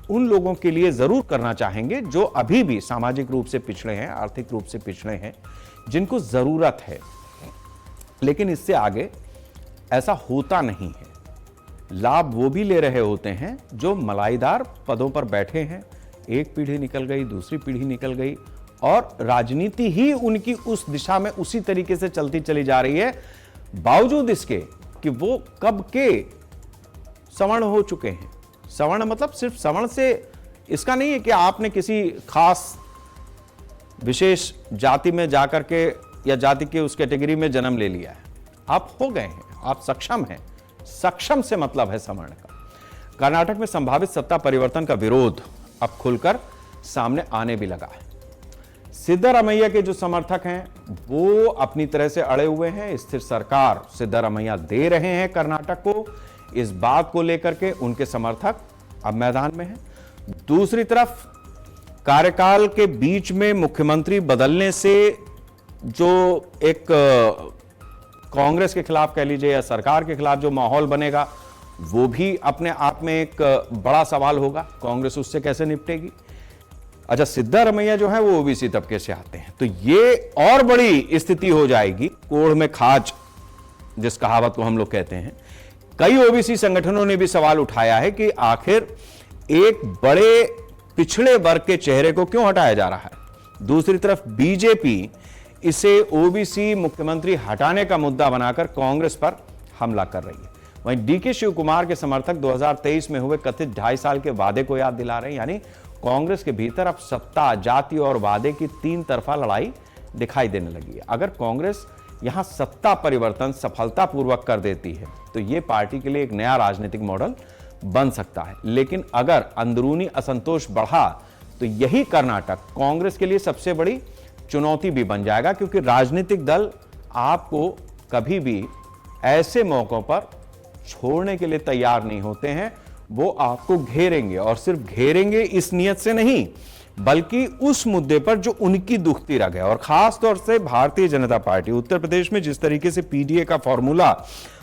Speaker 1: उन लोगों के लिए जरूर करना चाहेंगे जो अभी भी सामाजिक रूप से पिछड़े हैं, आर्थिक रूप से पिछड़े हैं, जिनको जरूरत है। लेकिन इससे आगे ऐसा होता नहीं है। लाभ वो भी ले रहे होते हैं जो मलाईदार पदों पर बैठे हैं। एक पीढ़ी निकल गई, दूसरी पीढ़ी निकल गई, और राजनीति ही उनकी उस दिशा में उसी तरीके से चलती चली जा रही है, बावजूद इसके कि वो कब के सवर्ण हो चुके हैं। सवर्ण मतलब सिर्फ सवर्ण से इसका नहीं है कि आपने किसी खास विशेष जाति में जाकर के या जाति के उस कैटेगरी में जन्म ले लिया है। आप हो गए हैं, आप सक्षम हैं। सक्षम से मतलब है सवर्ण का। कर्नाटक में संभावित सत्ता परिवर्तन का विरोध अब खुलकर सामने आने भी लगा है। सिद्धरामैया के जो समर्थक हैं वो अपनी तरह से अड़े हुए हैं। स्थिर सरकार सिद्धरामैया दे रहे हैं कर्नाटक को, इस बात को लेकर के उनके समर्थक अब मैदान में हैं। दूसरी तरफ कार्यकाल के बीच में मुख्यमंत्री बदलने से जो एक कांग्रेस के खिलाफ कह लीजिए या सरकार के खिलाफ जो माहौल बनेगा, वो भी अपने आप में एक बड़ा सवाल होगा। कांग्रेस उससे कैसे निपटेगी? अच्छा, सिद्धरामैया जो है वो ओबीसी तबके से आते हैं, तो ये और बड़ी स्थिति हो जाएगी। कोढ़ में खाज जिस कहावत को हम लोग कहते हैं। कई ओबीसी संगठनों ने भी सवाल उठाया है कि आखिर एक बड़े पिछड़े वर्ग के चेहरे को क्यों हटाया जा रहा है। दूसरी तरफ बीजेपी इसे ओबीसी मुख्यमंत्री हटाने का मुद्दा बनाकर कांग्रेस पर हमला कर रही है। वहीं डीके शिव कुमार के समर्थक 2023 में हुए कथित 2.5 साल के वादे को याद दिला रहे हैं। यानी कांग्रेस के भीतर अब सत्ता, जाति और वादे की 3 तरफा लड़ाई दिखाई देने लगी है। अगर कांग्रेस यहां सत्ता परिवर्तन सफलतापूर्वक कर देती है तो यह पार्टी के लिए एक नया राजनीतिक मॉडल बन सकता है। लेकिन अगर अंदरूनी असंतोष बढ़ा तो यही कर्नाटक कांग्रेस के लिए सबसे बड़ी चुनौती भी बन जाएगा, क्योंकि राजनीतिक दल आपको कभी भी ऐसे मौकों पर छोड़ने के लिए तैयार नहीं होते हैं। वो आपको घेरेंगे, और सिर्फ घेरेंगे इस नियत से नहीं, बल्कि उस मुद्दे पर जो उनकी दुखती रग है। और खास तौर से भारतीय जनता पार्टी उत्तर प्रदेश में जिस तरीके से पीडीए का फॉर्मूला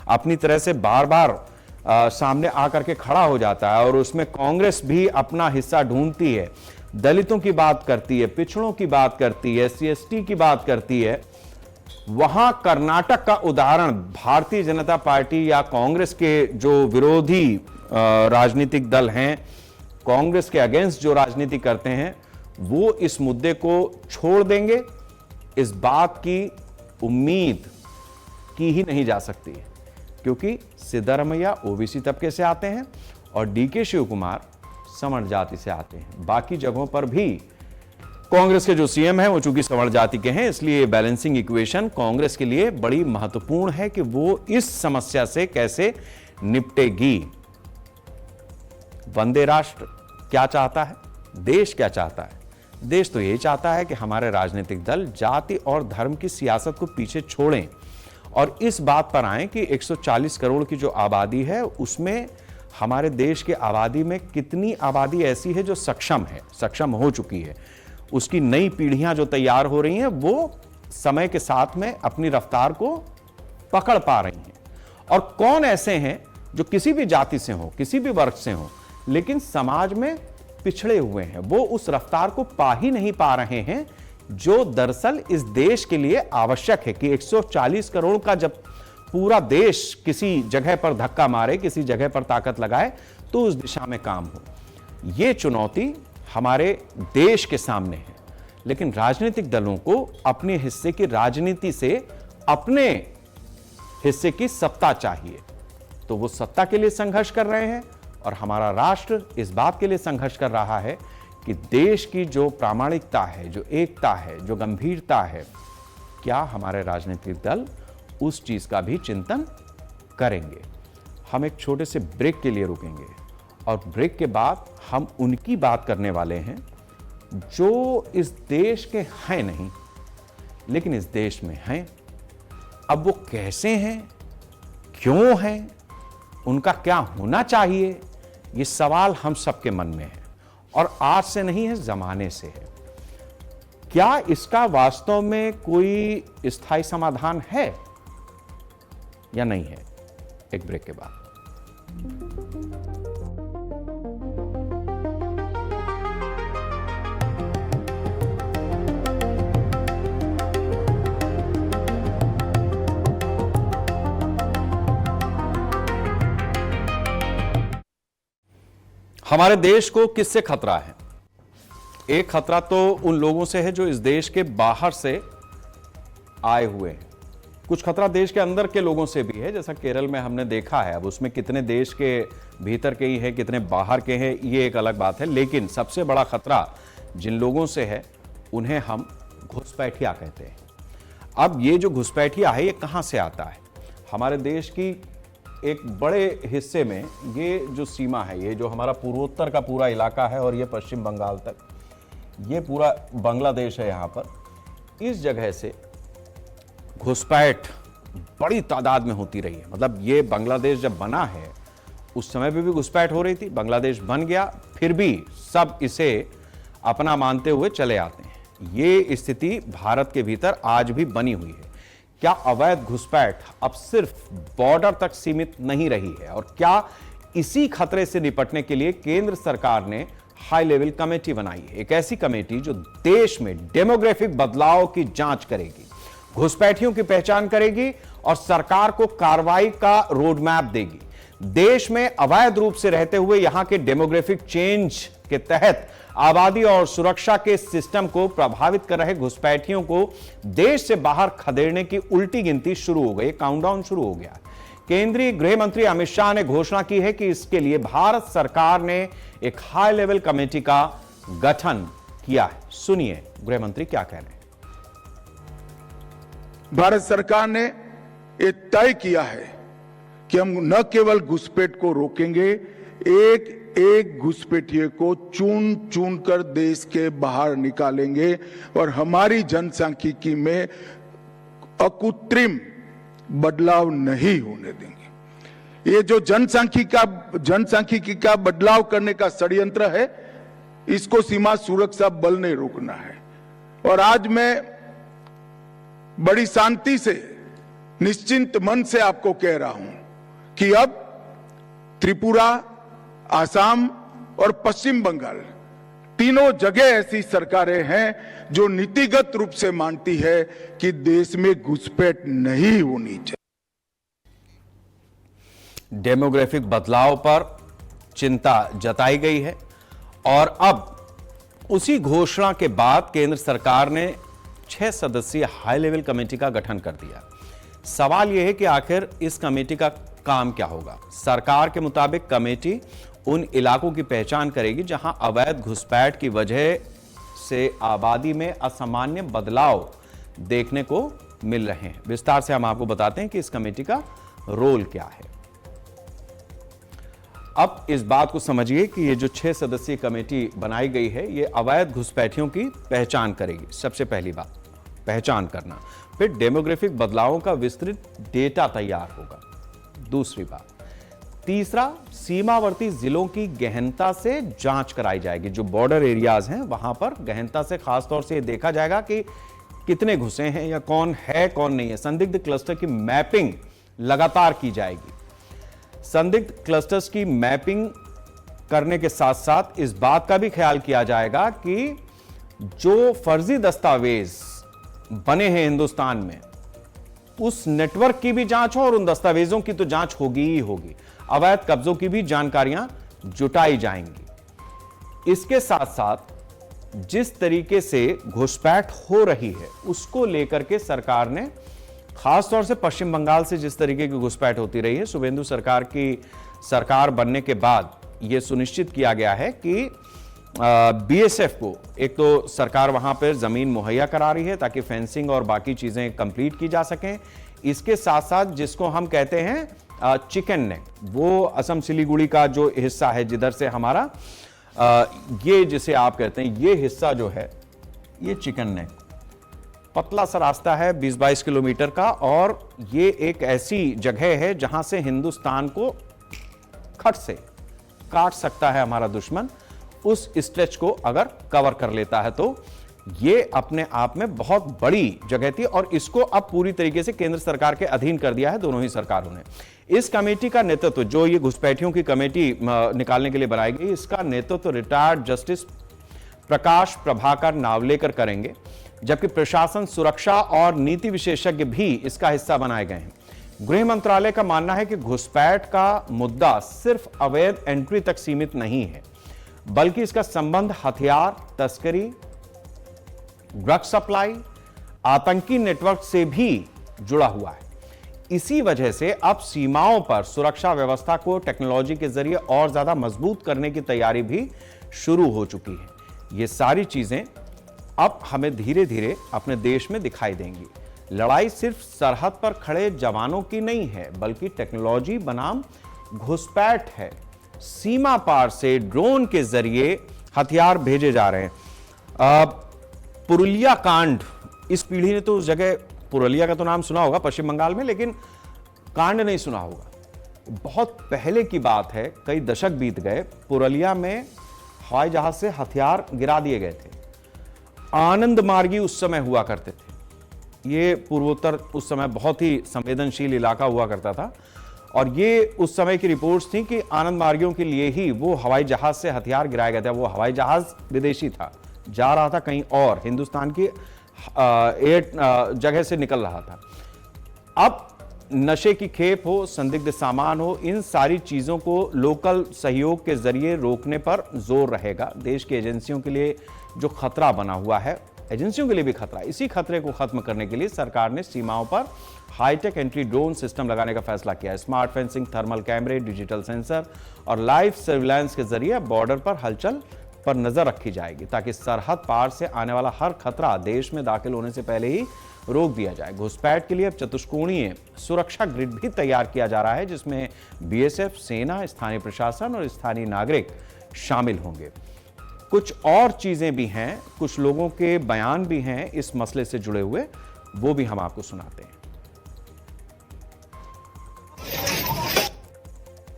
Speaker 1: अपनी तरह से बार बार सामने आकर के खड़ा हो जाता है, और उसमें कांग्रेस भी अपना हिस्सा ढूंढती है, दलितों की बात करती है, पिछड़ों की बात करती है, SC ST की बात करती है, वहां कर्नाटक का उदाहरण भारतीय जनता पार्टी या कांग्रेस के जो विरोधी राजनीतिक दल हैं, कांग्रेस के अगेंस्ट जो राजनीति करते हैं, वो इस मुद्दे को छोड़ देंगे। इस बात की उम्मीद की ही नहीं जा सकती है, क्योंकि सिद्धरामैया ओबीसी तबके से आते हैं और डीके शिव कुमार सवर्ण जाति से आते हैं। बाकी जगहों पर भी कांग्रेस के जो सीएम हैं वो चूंकि सवर्ण जाति के हैं, इसलिए बैलेंसिंग इक्वेशन कांग्रेस के लिए बड़ी महत्वपूर्ण है कि वो इस समस्या से कैसे निपटेगी। वंदे राष्ट्र क्या चाहता है, देश क्या चाहता है? देश तो ये चाहता है कि हमारे राजनीतिक दल जाति और धर्म की सियासत को पीछे छोड़ें और इस बात पर आए कि 140 करोड़ की जो आबादी है उसमें हमारे देश की आबादी में कितनी आबादी ऐसी है जो सक्षम हो चुकी है। उसकी नई पीढ़ियां जो तैयार हो रही हैं वो समय के साथ में अपनी रफ्तार को पकड़ पा रही हैं। और कौन ऐसे हैं जो किसी भी जाति से हो, किसी भी वर्ग से हो, लेकिन समाज में पिछड़े हुए हैं, वो उस रफ्तार को पा ही नहीं पा रहे हैं जो दरअसल इस देश के लिए आवश्यक है कि 140 करोड़ का जब पूरा देश किसी जगह पर धक्का मारे, किसी जगह पर ताकत लगाए, तो उस दिशा में काम हो। ये चुनौती हमारे देश के सामने है। लेकिन राजनीतिक दलों को अपने हिस्से की राजनीति से अपने हिस्से की सत्ता चाहिए, तो वो सत्ता के लिए संघर्ष कर रहे हैं और हमारा राष्ट्र इस बात के लिए संघर्ष कर रहा है कि देश की जो प्रामाणिकता है, जो एकता है, जो गंभीरता है, क्या हमारे राजनीतिक दल उस चीज का भी चिंतन करेंगे। हम एक छोटे से ब्रेक के लिए रुकेंगे और ब्रेक के बाद हम उनकी बात करने वाले हैं जो इस देश के हैं नहीं, लेकिन इस देश में हैं। अब वो कैसे हैं, क्यों हैं, उनका क्या होना चाहिए, ये सवाल हम सबके मन में है और आज से नहीं है, जमाने से है। क्या इसका वास्तव में कोई स्थायी समाधान है या नहीं है? एक ब्रेक के बाद। हमारे देश को किससे खतरा है? एक खतरा तो उन लोगों से है जो इस देश के बाहर से आए हुए हैं। कुछ खतरा देश के अंदर के लोगों से भी है, जैसा केरल में हमने देखा है। अब उसमें कितने देश के भीतर के ही हैं, कितने बाहर के हैं, ये एक अलग बात है। लेकिन सबसे बड़ा खतरा जिन लोगों से है उन्हें हम घुसपैठिया कहते हैं। अब ये जो घुसपैठिया है ये कहां से आता है? हमारे देश की एक बड़े हिस्से में ये जो सीमा है, ये जो हमारा पूर्वोत्तर का पूरा इलाका है और ये पश्चिम बंगाल तक, ये पूरा बांग्लादेश है। यहां पर इस जगह से घुसपैठ बड़ी तादाद में होती रही है। मतलब ये बांग्लादेश जब बना है उस समय पे भी घुसपैठ हो रही थी। बांग्लादेश बन गया, फिर भी सब इसे अपना मानते हुए चले आते हैं। ये स्थिति भारत के भीतर आज भी बनी हुई है। क्या अवैध घुसपैठ अब सिर्फ बॉर्डर तक सीमित नहीं रही है? और क्या इसी खतरे से निपटने के लिए केंद्र सरकार ने हाई लेवल कमेटी बनाई है? एक ऐसी कमेटी जो देश में डेमोग्राफिक बदलाव की जांच करेगी, घुसपैठियों की पहचान करेगी और सरकार को कार्रवाई का रोड मैप देगी। देश में अवैध रूप से रहते हुए यहां के डेमोग्राफिक चेंज के तहत आबादी और सुरक्षा के सिस्टम को प्रभावित कर रहे घुसपैठियों को देश से बाहर खदेड़ने की उल्टी गिनती शुरू हो गई, काउंटडाउन शुरू हो गया। केंद्रीय गृह मंत्री अमित शाह ने घोषणा की है कि इसके लिए भारत सरकार ने एक हाई लेवल कमेटी का गठन किया है। सुनिए गृह मंत्री क्या कह रहे हैं।
Speaker 5: भारत सरकार ने ये तय किया है कि हम न केवल घुसपैठ को रोकेंगे, एक एक घुसपैठिए को चुन चुन कर देश के बाहर निकालेंगे और हमारी जनसांख्यिकी में अकृत्रिम बदलाव नहीं होने देंगे। ये जो जनसांख्यिकी का बदलाव करने का षड्यंत्र है, इसको सीमा सुरक्षा बल ने रोकना है। और आज मैं बड़ी शांति से, निश्चिंत मन से आपको कह रहा हूं कि अब त्रिपुरा, आसाम और पश्चिम बंगाल तीनों जगह ऐसी सरकारें हैं जो नीतिगत रूप से मानती है कि देश में घुसपैठ नहीं होनी चाहिए।
Speaker 1: डेमोग्राफिक बदलाव पर चिंता जताई गई है और अब उसी घोषणा के बाद केंद्र सरकार ने 6 सदस्यीय हाई लेवल कमेटी का गठन कर दिया। सवाल यह है कि आखिर इस कमेटी का काम क्या होगा? सरकार के मुताबिक कमेटी उन इलाकों की पहचान करेगी जहां अवैध घुसपैठ की वजह से आबादी में असामान्य बदलाव देखने को मिल रहे हैं। विस्तार से हम आपको बताते हैं कि इस कमेटी का रोल क्या है। अब इस बात को समझिए कि ये जो 6 सदस्यीय कमेटी बनाई गई है, ये अवैध घुसपैठियों की पहचान करेगी। सबसे पहली बात पहचान करना, फिर डेमोग्राफिक बदलावों का विस्तृत डेटा तैयार होगा। दूसरी बात, तीसरा, सीमावर्ती जिलों की गहनता से जांच कराई जाएगी। जो बॉर्डर एरियाज हैं वहां पर गहनता से खासतौर से देखा जाएगा कि कितने घुसे हैं या कौन है कौन नहीं है। संदिग्ध क्लस्टर की मैपिंग लगातार की जाएगी। संदिग्ध क्लस्टर्स की मैपिंग करने के साथ साथ इस बात का भी ख्याल किया जाएगा कि जो फर्जी दस्तावेज बने हैं हिंदुस्तान में, उस नेटवर्क की भी जांच हो और उन दस्तावेजों की तो जांच होगी ही होगी। अवैध कब्जों की भी जानकारियां जुटाई जाएंगी। इसके साथ साथ जिस तरीके से घुसपैठ हो रही है उसको लेकर के सरकार ने, खासतौर से पश्चिम बंगाल से जिस तरीके की घुसपैठ होती रही है, शुभेंदु सरकार की सरकार बनने के बाद यह सुनिश्चित किया गया है कि बीएसएफ को एक तो सरकार वहां पर जमीन मुहैया करा रही है ताकि फेंसिंग और बाकी चीजें कंप्लीट की जा सकें। इसके साथ साथ जिसको हम कहते हैं चिकन नेक, वो असम सिलीगुड़ी का जो हिस्सा है जिधर से हमारा ये जिसे आप कहते हैं ये हिस्सा जो है, ये चिकन नेक पतला सा रास्ता है 20-22 किलोमीटर का, और ये एक ऐसी जगह है जहां से हिंदुस्तान को खट से काट सकता है हमारा दुश्मन। उस स्ट्रेच को अगर कवर कर लेता है तो ये अपने आप में बहुत बड़ी जगह थी और इसको अब पूरी तरीके से केंद्र सरकार के अधीन कर दिया है दोनों ही सरकारों ने। इस कमेटी का नेतृत्व, जो ये घुसपैठियों की कमेटी निकालने के लिए बनाई गई, इसका नेतृत्व रिटायर्ड जस्टिस प्रकाश प्रभाकर नावलेकर करेंगे, जबकि प्रशासन, सुरक्षा और नीति विशेषज्ञ भी इसका हिस्सा बनाए गए हैं। गृह मंत्रालय का मानना है कि घुसपैठ का मुद्दा सिर्फ अवैध एंट्री तक सीमित नहीं है, बल्कि इसका संबंध हथियार तस्करी, ड्रग सप्लाई, आतंकी नेटवर्क से भी जुड़ा हुआ है। इसी वजह से अब सीमाओं पर सुरक्षा व्यवस्था को टेक्नोलॉजी के जरिए और ज्यादा मजबूत करने की तैयारी भी शुरू हो चुकी है। ये सारी चीजें अब हमें धीरे धीरे अपने देश में दिखाई देंगी। लड़ाई सिर्फ सरहद पर खड़े जवानों की नहीं है, बल्कि टेक्नोलॉजी बनाम घुसपैठ है। सीमा पार से ड्रोन के जरिए हथियार भेजे जा रहे हैं। पुरुलिया कांड, इस पीढ़ी ने तो उस जगह, पुरुलिया का तो नाम सुना होगा पश्चिम बंगाल में, लेकिन कांड नहीं सुना होगा। बहुत पहले की बात है, कई दशक बीत गए। पुरुलिया में हवाई जहाज से हथियार गिरा दिए गए थे। आनंद मार्गी उस समय हुआ करते थे। ये पूर्वोत्तर उस समय बहुत ही संवेदनशील इलाका हुआ करता था और ये उस समय की रिपोर्ट्स थी कि आनंद मार्गियों के लिए ही वो हवाई जहाज से हथियार गिराया गया था। वो हवाई जहाज विदेशी था, जा रहा था कहीं और, हिंदुस्तान की जगह से निकल रहा था। अब नशे की खेप हो, संदिग्ध सामान हो, इन सारी चीजों को लोकल सहयोग के जरिए रोकने पर जोर रहेगा। देश की एजेंसियों के लिए जो खतरा बना हुआ है, एजेंसियों के लिए भी खतरा, इसी खतरे को खत्म करने के लिए सरकार ने सीमाओं पर हाईटेक एंट्री ड्रोन सिस्टम लगाने का फैसला किया है। स्मार्ट फेंसिंग, थर्मल कैमरे, डिजिटल सेंसर और लाइव सर्विलांस के जरिए बॉर्डर पर हलचल पर नजर रखी जाएगी, ताकि सरहद पार से आने वाला हर खतरा देश में दाखिल होने से पहले ही रोक दिया जाए। घुसपैठ के लिए अब चतुष्कोणीय सुरक्षा ग्रिड भी तैयार किया जा रहा है, जिसमें बीएसएफ, सेना, स्थानीय प्रशासन और स्थानीय नागरिक शामिल होंगे। कुछ और चीजें भी हैं, कुछ लोगों के बयान भी हैं इस मसले से जुड़े हुए, वो भी हम आपको सुनाते हैं।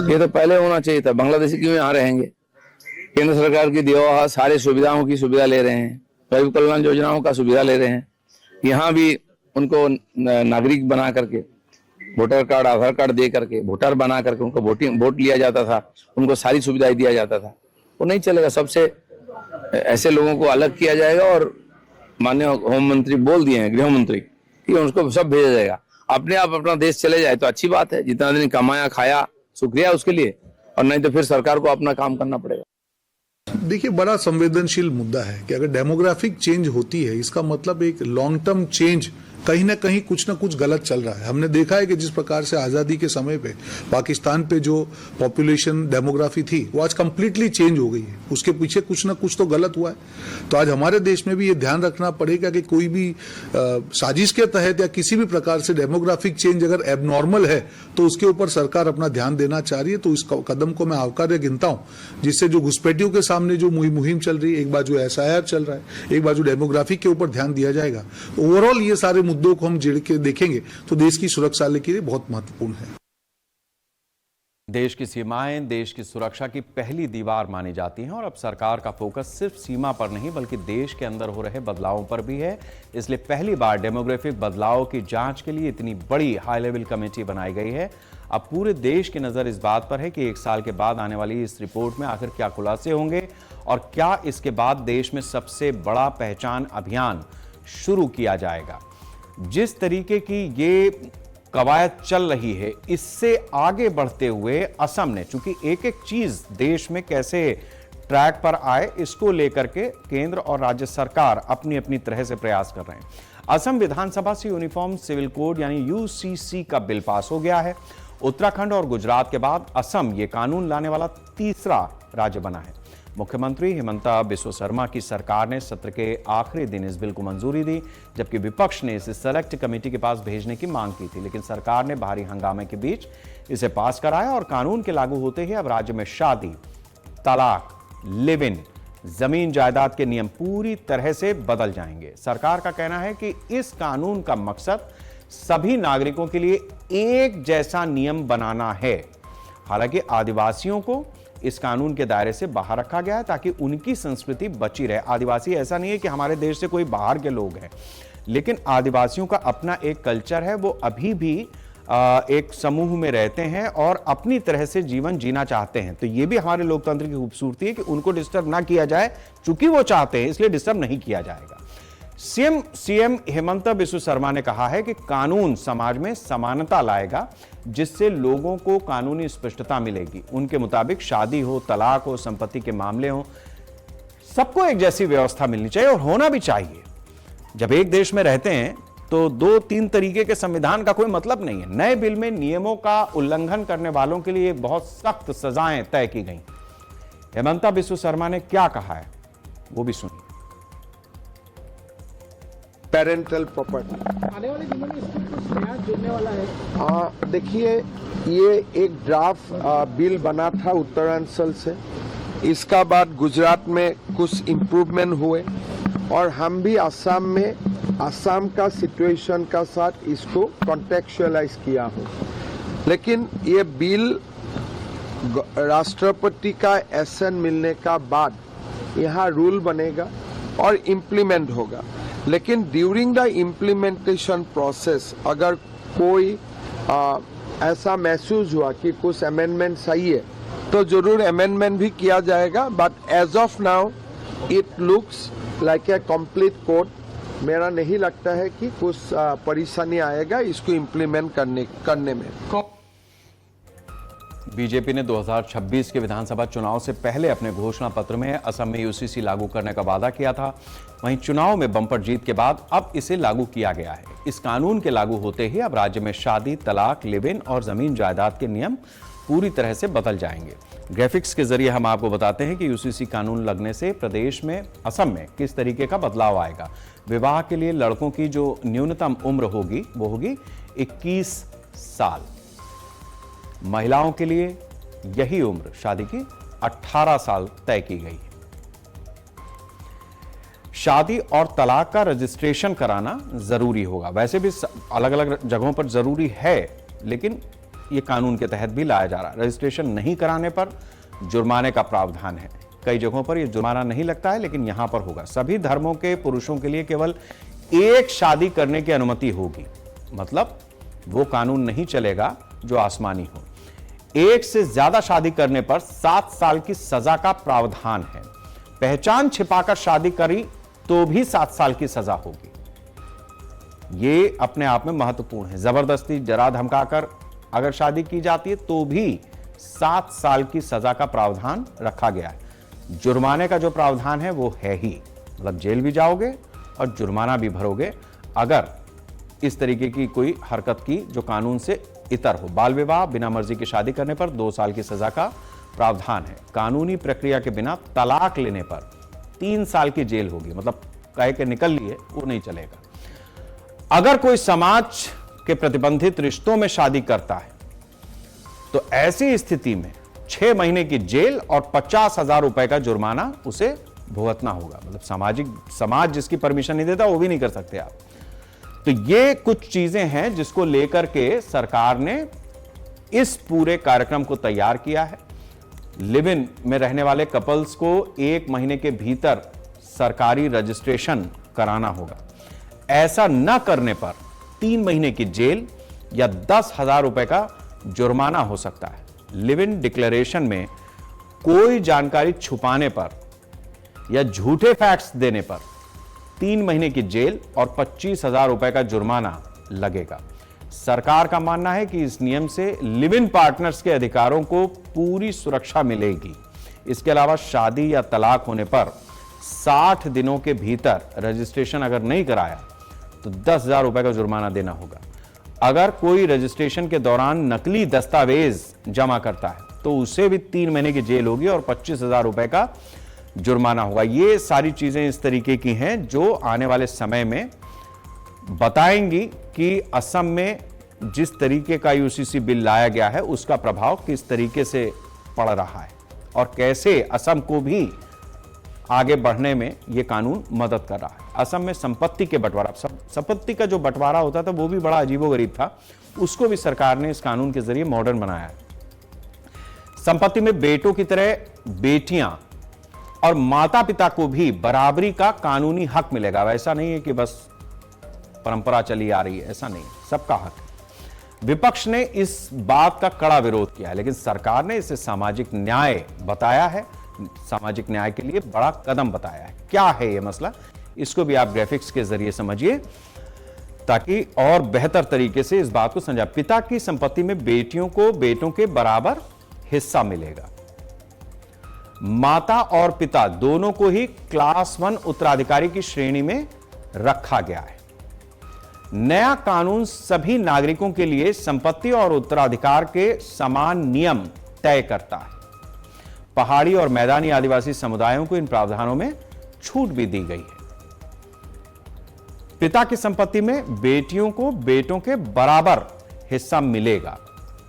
Speaker 6: ये तो पहले होना चाहिए था। बांग्लादेशी क्यों यहाँ रहेंगे? केंद्र सरकार की दिया हुआ सारे सुविधाओं की सुविधा ले रहे हैं, गरीब कल्याण योजनाओं का सुविधा ले रहे हैं। यहाँ भी उनको नागरिक बना करके, वोटर कार्ड, आधार कार्ड दे करके, वोटर बना करके उनको वोट लिया जाता था, उनको सारी सुविधाएं दिया जाता था। वो नहीं चलेगा। सबसे ऐसे लोगों को अलग किया जाएगा और माननीय होम मंत्री बोल दिए हैं, गृह मंत्री, कि उनको सब भेजा जाएगा। अपने आप अपना देश चले जाए तो अच्छी बात है। जितना दिन कमाया खाया, शुक्रिया उसके लिए, और नहीं तो फिर सरकार को अपना काम करना पड़ेगा।
Speaker 7: देखिए, बड़ा संवेदनशील मुद्दा है कि अगर डेमोग्राफिक चेंज होती है, इसका मतलब एक लॉन्ग टर्म चेंज, कहीं ना कहीं कुछ ना कुछ गलत चल रहा है। हमने देखा है कि जिस प्रकार से आज़ादी के समय पे पाकिस्तान पे जो पॉपुलेशन डेमोग्राफी थी, वो आज कंप्लीटली चेंज हो गई है। उसके पीछे कुछ ना कुछ तो गलत हुआ है। तो आज हमारे देश में भी ये ध्यान रखना पड़ेगा कि कोई भी साजिश के तहत या किसी भी प्रकार से डेमोग्राफिक चेंज अगर एबनॉर्मल है तो उसके ऊपर सरकार अपना ध्यान देना चाह रही है। तो इस कदम को मैं आवकार्य गिनता हूँ, जिससे जो घुसपैठियों के सामने जो मुहिम चल रही है, एक बाजू SIR चल रहा है, एक बाजू डेमोग्राफिक के ऊपर ध्यान दिया जाएगा। ओवरऑल ये सारे मुद्दों को हम जोड़ के देखेंगे तो देश की सुरक्षा के लिए बहुत महत्वपूर्ण है।
Speaker 1: देश की सीमाएं देश की सुरक्षा की पहली दीवार मानी जाती हैं और अब सरकार का फोकस सिर्फ सीमा पर नहीं बल्कि देश के अंदर हो रहे बदलावों पर भी है। इसलिए पहली बार डेमोग्राफिक बदलाव की जांच के लिए इतनी बड़ी हाई लेवल कमेटी बनाई गई है। अब पूरे देश की नजर इस बात पर है कि 1 साल के बाद आने वाली इस रिपोर्ट में आखिर क्या खुलासे होंगे और क्या इसके बाद देश में सबसे बड़ा पहचान अभियान शुरू किया जाएगा। जिस तरीके की ये कवायद चल रही है, इससे आगे बढ़ते हुए असम ने, चूंकि एक एक चीज देश में कैसे ट्रैक पर आए, इसको लेकर के केंद्र और राज्य सरकार अपनी अपनी तरह से प्रयास कर रहे हैं। असम विधानसभा से यूनिफॉर्म सिविल कोड यानी UCC का बिल पास हो गया है। उत्तराखंड और गुजरात के बाद असम ये कानून लाने वाला तीसरा राज्य बना है। मुख्यमंत्री हिमंता बिस्वा शर्मा की सरकार ने सत्र के आखिरी दिन इस बिल को मंजूरी दी, जबकि विपक्ष ने इसे सेलेक्ट कमेटी के पास भेजने की मांग की थी, लेकिन सरकार ने भारी हंगामे के बीच इसे पास कराया और कानून के लागू होते ही अब राज्य में शादी, तलाक, लिव इन, जमीन जायदाद के नियम पूरी तरह से बदल जाएंगे। सरकार का कहना है कि इस कानून का मकसद सभी नागरिकों के लिए एक जैसा नियम बनाना है। हालांकि आदिवासियों को इस कानून के दायरे से बाहर रखा गया है ताकि उनकी संस्कृति बची रहे। आदिवासी ऐसा नहीं है कि हमारे देश से कोई बाहर के लोग हैं, लेकिन आदिवासियों का अपना एक कल्चर है, वो अभी भी एक समूह में रहते हैं और अपनी तरह से जीवन जीना चाहते हैं। तो ये भी हमारे लोकतंत्र की खूबसूरती है कि उनको डिस्टर्ब ना किया जाए, चूंकि वो चाहते हैं इसलिए डिस्टर्ब नहीं किया जाएगा। सीएम हेमंत बिस्वा शर्मा ने कहा है कि कानून समाज में समानता लाएगा, जिससे लोगों को कानूनी स्पष्टता मिलेगी। उनके मुताबिक शादी हो, तलाक हो, संपत्ति के मामले हो, सबको एक जैसी व्यवस्था मिलनी चाहिए और होना भी चाहिए। जब एक देश में रहते हैं तो 2-3 तरीके के संविधान का कोई मतलब नहीं है। नए बिल में नियमों का उल्लंघन करने वालों के लिए बहुत सख्त सजाएं तय की गई। हेमंता बिस्वा शर्मा ने क्या कहा है वो भी सुनिए।
Speaker 8: पेरेंटल प्रॉपर्टी
Speaker 9: आने वाले दिनों में इसमें कुछ नया जुड़ने वाला है।
Speaker 8: देखिए, ये एक ड्राफ्ट बिल बना था उत्तरांचल से, इसका बाद गुजरात में कुछ इम्प्रूवमेंट हुए और हम भी असम में असम का सिचुएशन का साथ इसको कॉन्टेक्चुअलाइज किया हो। लेकिन ये बिल राष्ट्रपति का एसेंट मिलने का बाद यहाँ रूल बनेगा और इम्प्लीमेंट होगा। लेकिन ड्यूरिंग द इम्प्लीमेंटेशन प्रोसेस अगर कोई ऐसा महसूस हुआ कि कुछ अमेंडमेंट सही है तो जरूर अमेंडमेंट भी किया जाएगा। But as of now it looks like a complete code. मेरा नहीं लगता है कि कुछ परेशानी आएगा इसको इम्प्लीमेंट करने में।
Speaker 1: बीजेपी ने 2026 के विधानसभा चुनाव से पहले अपने घोषणा पत्र में असम में यूसीसी लागू करने का वादा किया था। वहीं चुनाव में बम्पर जीत के बाद अब इसे लागू किया गया है। इस कानून के लागू होते ही अब राज्य में शादी, तलाक, लिव इन और जमीन जायदाद के नियम पूरी तरह से बदल जाएंगे। ग्राफिक्स के जरिए हम आपको बताते हैं कि यूसीसी कानून लगने से प्रदेश में, असम में किस तरीके का बदलाव आएगा। विवाह के लिए लड़कों की जो न्यूनतम उम्र होगी वो होगी 21 साल। महिलाओं के लिए यही उम्र शादी की 18 साल तय की गई है। शादी और तलाक का रजिस्ट्रेशन कराना जरूरी होगा। वैसे भी अलग अलग जगहों पर जरूरी है, लेकिन यह कानून के तहत भी लाया जा रहा है। रजिस्ट्रेशन नहीं कराने पर जुर्माने का प्रावधान है। कई जगहों पर यह जुर्माना नहीं लगता है, लेकिन यहां पर होगा। सभी धर्मों के पुरुषों के लिए केवल एक शादी करने की अनुमति होगी। मतलब वो कानून नहीं चलेगा जो आसमानी हो। एक से ज्यादा शादी करने पर 7 साल की सजा का प्रावधान है। पहचान छिपाकर शादी करी तो भी 7 साल की सजा होगी। ये अपने आप में महत्वपूर्ण है। जबरदस्ती, डरा धमकाकर अगर शादी की जाती है तो भी 7 साल की सजा का प्रावधान रखा गया है। जुर्माने का जो प्रावधान है वो है ही, मतलब जेल भी जाओगे और जुर्माना भी भरोगे अगर इस तरीके की कोई हरकत की जो कानून से इतर हो। बाल विवाह, बिना मर्जी की शादी करने पर 2 साल की सजा का प्रावधान है। कानूनी प्रक्रिया के बिना तलाक लेने पर 3 साल की जेल होगी। मतलब कह के निकल लिए वो नहीं चलेगा। अगर कोई समाज के प्रतिबंधित रिश्तों में शादी करता है तो ऐसी स्थिति में 6 महीने की जेल और 50,000 रुपए का जुर्माना उसे भुगतना होगा। मतलब समाज जिसकी परमिशन नहीं देता वो भी नहीं कर सकते आप। तो ये कुछ चीजें हैं जिसको लेकर के सरकार ने इस पूरे कार्यक्रम को तैयार किया है। लिव इन में रहने वाले कपल्स को 1 महीने के भीतर सरकारी रजिस्ट्रेशन कराना होगा। ऐसा न करने पर 3 महीने की जेल या 10,000 रुपए का जुर्माना हो सकता है। लिव इन डिक्लेरेशन में कोई जानकारी छुपाने पर या झूठे फैक्ट्स देने पर 3 महीने की जेल और 25,000 रुपए का जुर्माना लगेगा। सरकार का मानना है कि इस नियम से लिव इन पार्टनर्स के अधिकारों को पूरी सुरक्षा मिलेगी। इसके अलावा शादी या तलाक होने पर 60 दिनों के भीतर रजिस्ट्रेशन अगर नहीं कराया तो 10,000 रुपए का जुर्माना देना होगा। अगर कोई रजिस्ट्रेशन के दौरान नकली दस्तावेज जमा करता है तो उसे भी 3 महीने की जेल होगी और 25,000 रुपए का जुर्माना होगा। ये सारी चीजें इस तरीके की हैं जो आने वाले समय में बताएंगी कि असम में जिस तरीके का यूसीसी बिल लाया गया है उसका प्रभाव किस तरीके से पड़ रहा है और कैसे असम को भी आगे बढ़ने में यह कानून मदद कर रहा है। असम में संपत्ति के बंटवारा, संपत्ति का जो बंटवारा होता था वो भी बड़ा अजीबोगरीब था, उसको भी सरकार ने इस कानून के जरिए मॉडर्न बनाया है। संपत्ति में बेटों की तरह बेटियां और माता पिता को भी बराबरी का कानूनी हक मिलेगा। वैसा नहीं है कि बस परंपरा चली आ रही है, ऐसा नहीं, सबका हक है। विपक्ष ने इस बात का कड़ा विरोध किया है, लेकिन सरकार ने इसे सामाजिक न्याय बताया है, सामाजिक न्याय के लिए बड़ा कदम बताया है। क्या है यह मसला, इसको भी आप ग्राफिक्स के जरिए समझिए ताकि और बेहतर तरीके से इस बात को समझा। पिता की संपत्ति में बेटियों को बेटों के बराबर हिस्सा मिलेगा। माता और पिता दोनों को ही क्लास 1 उत्तराधिकारी की श्रेणी में रखा गया है। नया कानून सभी नागरिकों के लिए संपत्ति और उत्तराधिकार के समान नियम तय करता है। पहाड़ी और मैदानी आदिवासी समुदायों को इन प्रावधानों में छूट भी दी गई है। पिता की संपत्ति में बेटियों को बेटों के बराबर हिस्सा मिलेगा।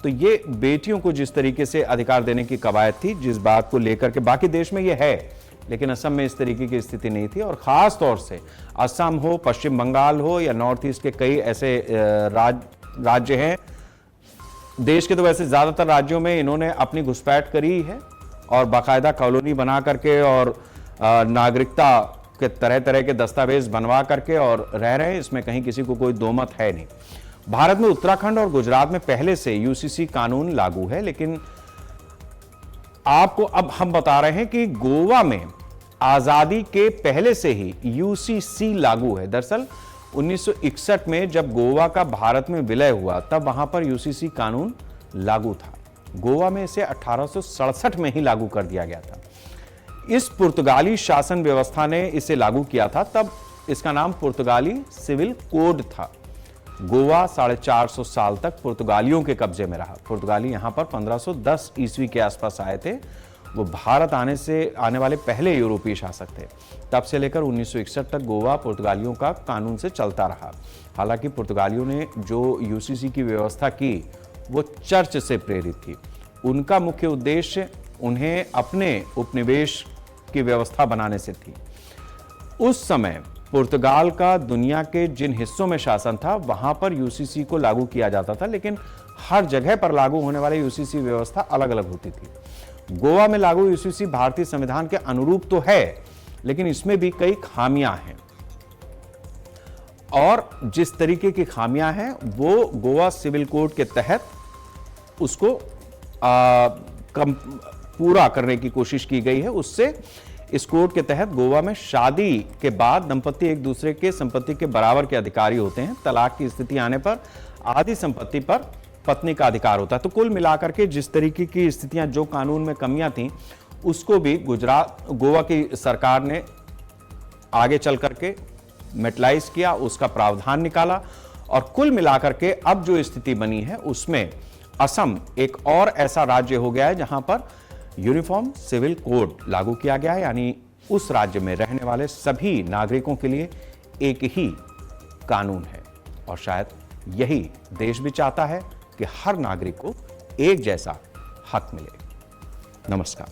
Speaker 1: तो ये बेटियों को जिस तरीके से अधिकार देने की कवायद थी, जिस बात को लेकर के बाकी देश में ये है, लेकिन असम में इस तरीके की स्थिति नहीं थी। और खास तौर से असम हो, पश्चिम बंगाल हो या नॉर्थ ईस्ट के कई ऐसे राज्य हैं, देश के तो वैसे ज्यादातर राज्यों में इन्होंने अपनी घुसपैठ करी है और बाकायदा कॉलोनी बना करके और नागरिकता के तरह तरह के दस्तावेज बनवा करके और रह रहे हैं। इसमें कहीं किसी को कोई दो मत है नहीं। भारत में उत्तराखंड और गुजरात में पहले से यूसीसी कानून लागू है, लेकिन आपको अब हम बता रहे हैं कि गोवा में आजादी के पहले से ही यूसीसी लागू है। दरअसल 1961 में जब गोवा का भारत में विलय हुआ तब वहां पर यूसीसी कानून लागू था। गोवा में इसे 1867 में ही लागू कर दिया गया था। इस पुर्तगाली शासन व्यवस्था ने इसे लागू किया था, तब इसका नाम पुर्तगाली सिविल कोड था। गोवा 450 साल तक पुर्तगालियों के कब्जे में रहा। पुर्तगाली यहां पर 1510 ईस्वी के आसपास आए थे। वो भारत आने वाले पहले यूरोपीय शासक थे। तब से लेकर 1961 तक गोवा पुर्तगालियों का कानून से चलता रहा। हालांकि पुर्तगालियों ने जो यूसीसी की व्यवस्था की वो चर्च से प्रेरित थी। उनका मुख्य उद्देश्य उन्हें अपने उपनिवेश की व्यवस्था बनाने से थी। उस समय पुर्तगाल का दुनिया के जिन हिस्सों में शासन था वहां पर यूसीसी को लागू किया जाता था, लेकिन हर जगह पर लागू होने वाले यूसीसी व्यवस्था अलग अलग होती थी। गोवा में लागू यूसीसी भारतीय संविधान के अनुरूप तो है, लेकिन इसमें भी कई खामियां हैं। और जिस तरीके की खामियां हैं वो गोवा सिविल कोड के तहत उसको पूरा करने की कोशिश की गई है। उससे इस कोड के तहत गोवा में शादी के बाद दंपति एक दूसरे के संपत्ति के बराबर के अधिकारी होते हैं। तलाक की स्थिति आने पर आधी संपत्ति पर पत्नी का अधिकार होता है। तो कुल मिलाकर के जिस तरीके की स्थितियां, जो कानून में कमियां थीं, उसको भी गोवा की सरकार ने आगे चल करके मेटलाइज किया, उसका प्रावधान निकाला और कुल मिलाकर के अब जो स्थिति बनी है उसमें असम एक और ऐसा राज्य हो गया है जहां पर यूनिफॉर्म सिविल कोड लागू किया गया है। यानी उस राज्य में रहने वाले सभी नागरिकों के लिए एक ही कानून है। और शायद यही देश भी चाहता है कि हर नागरिक को एक जैसा हक मिले। नमस्कार।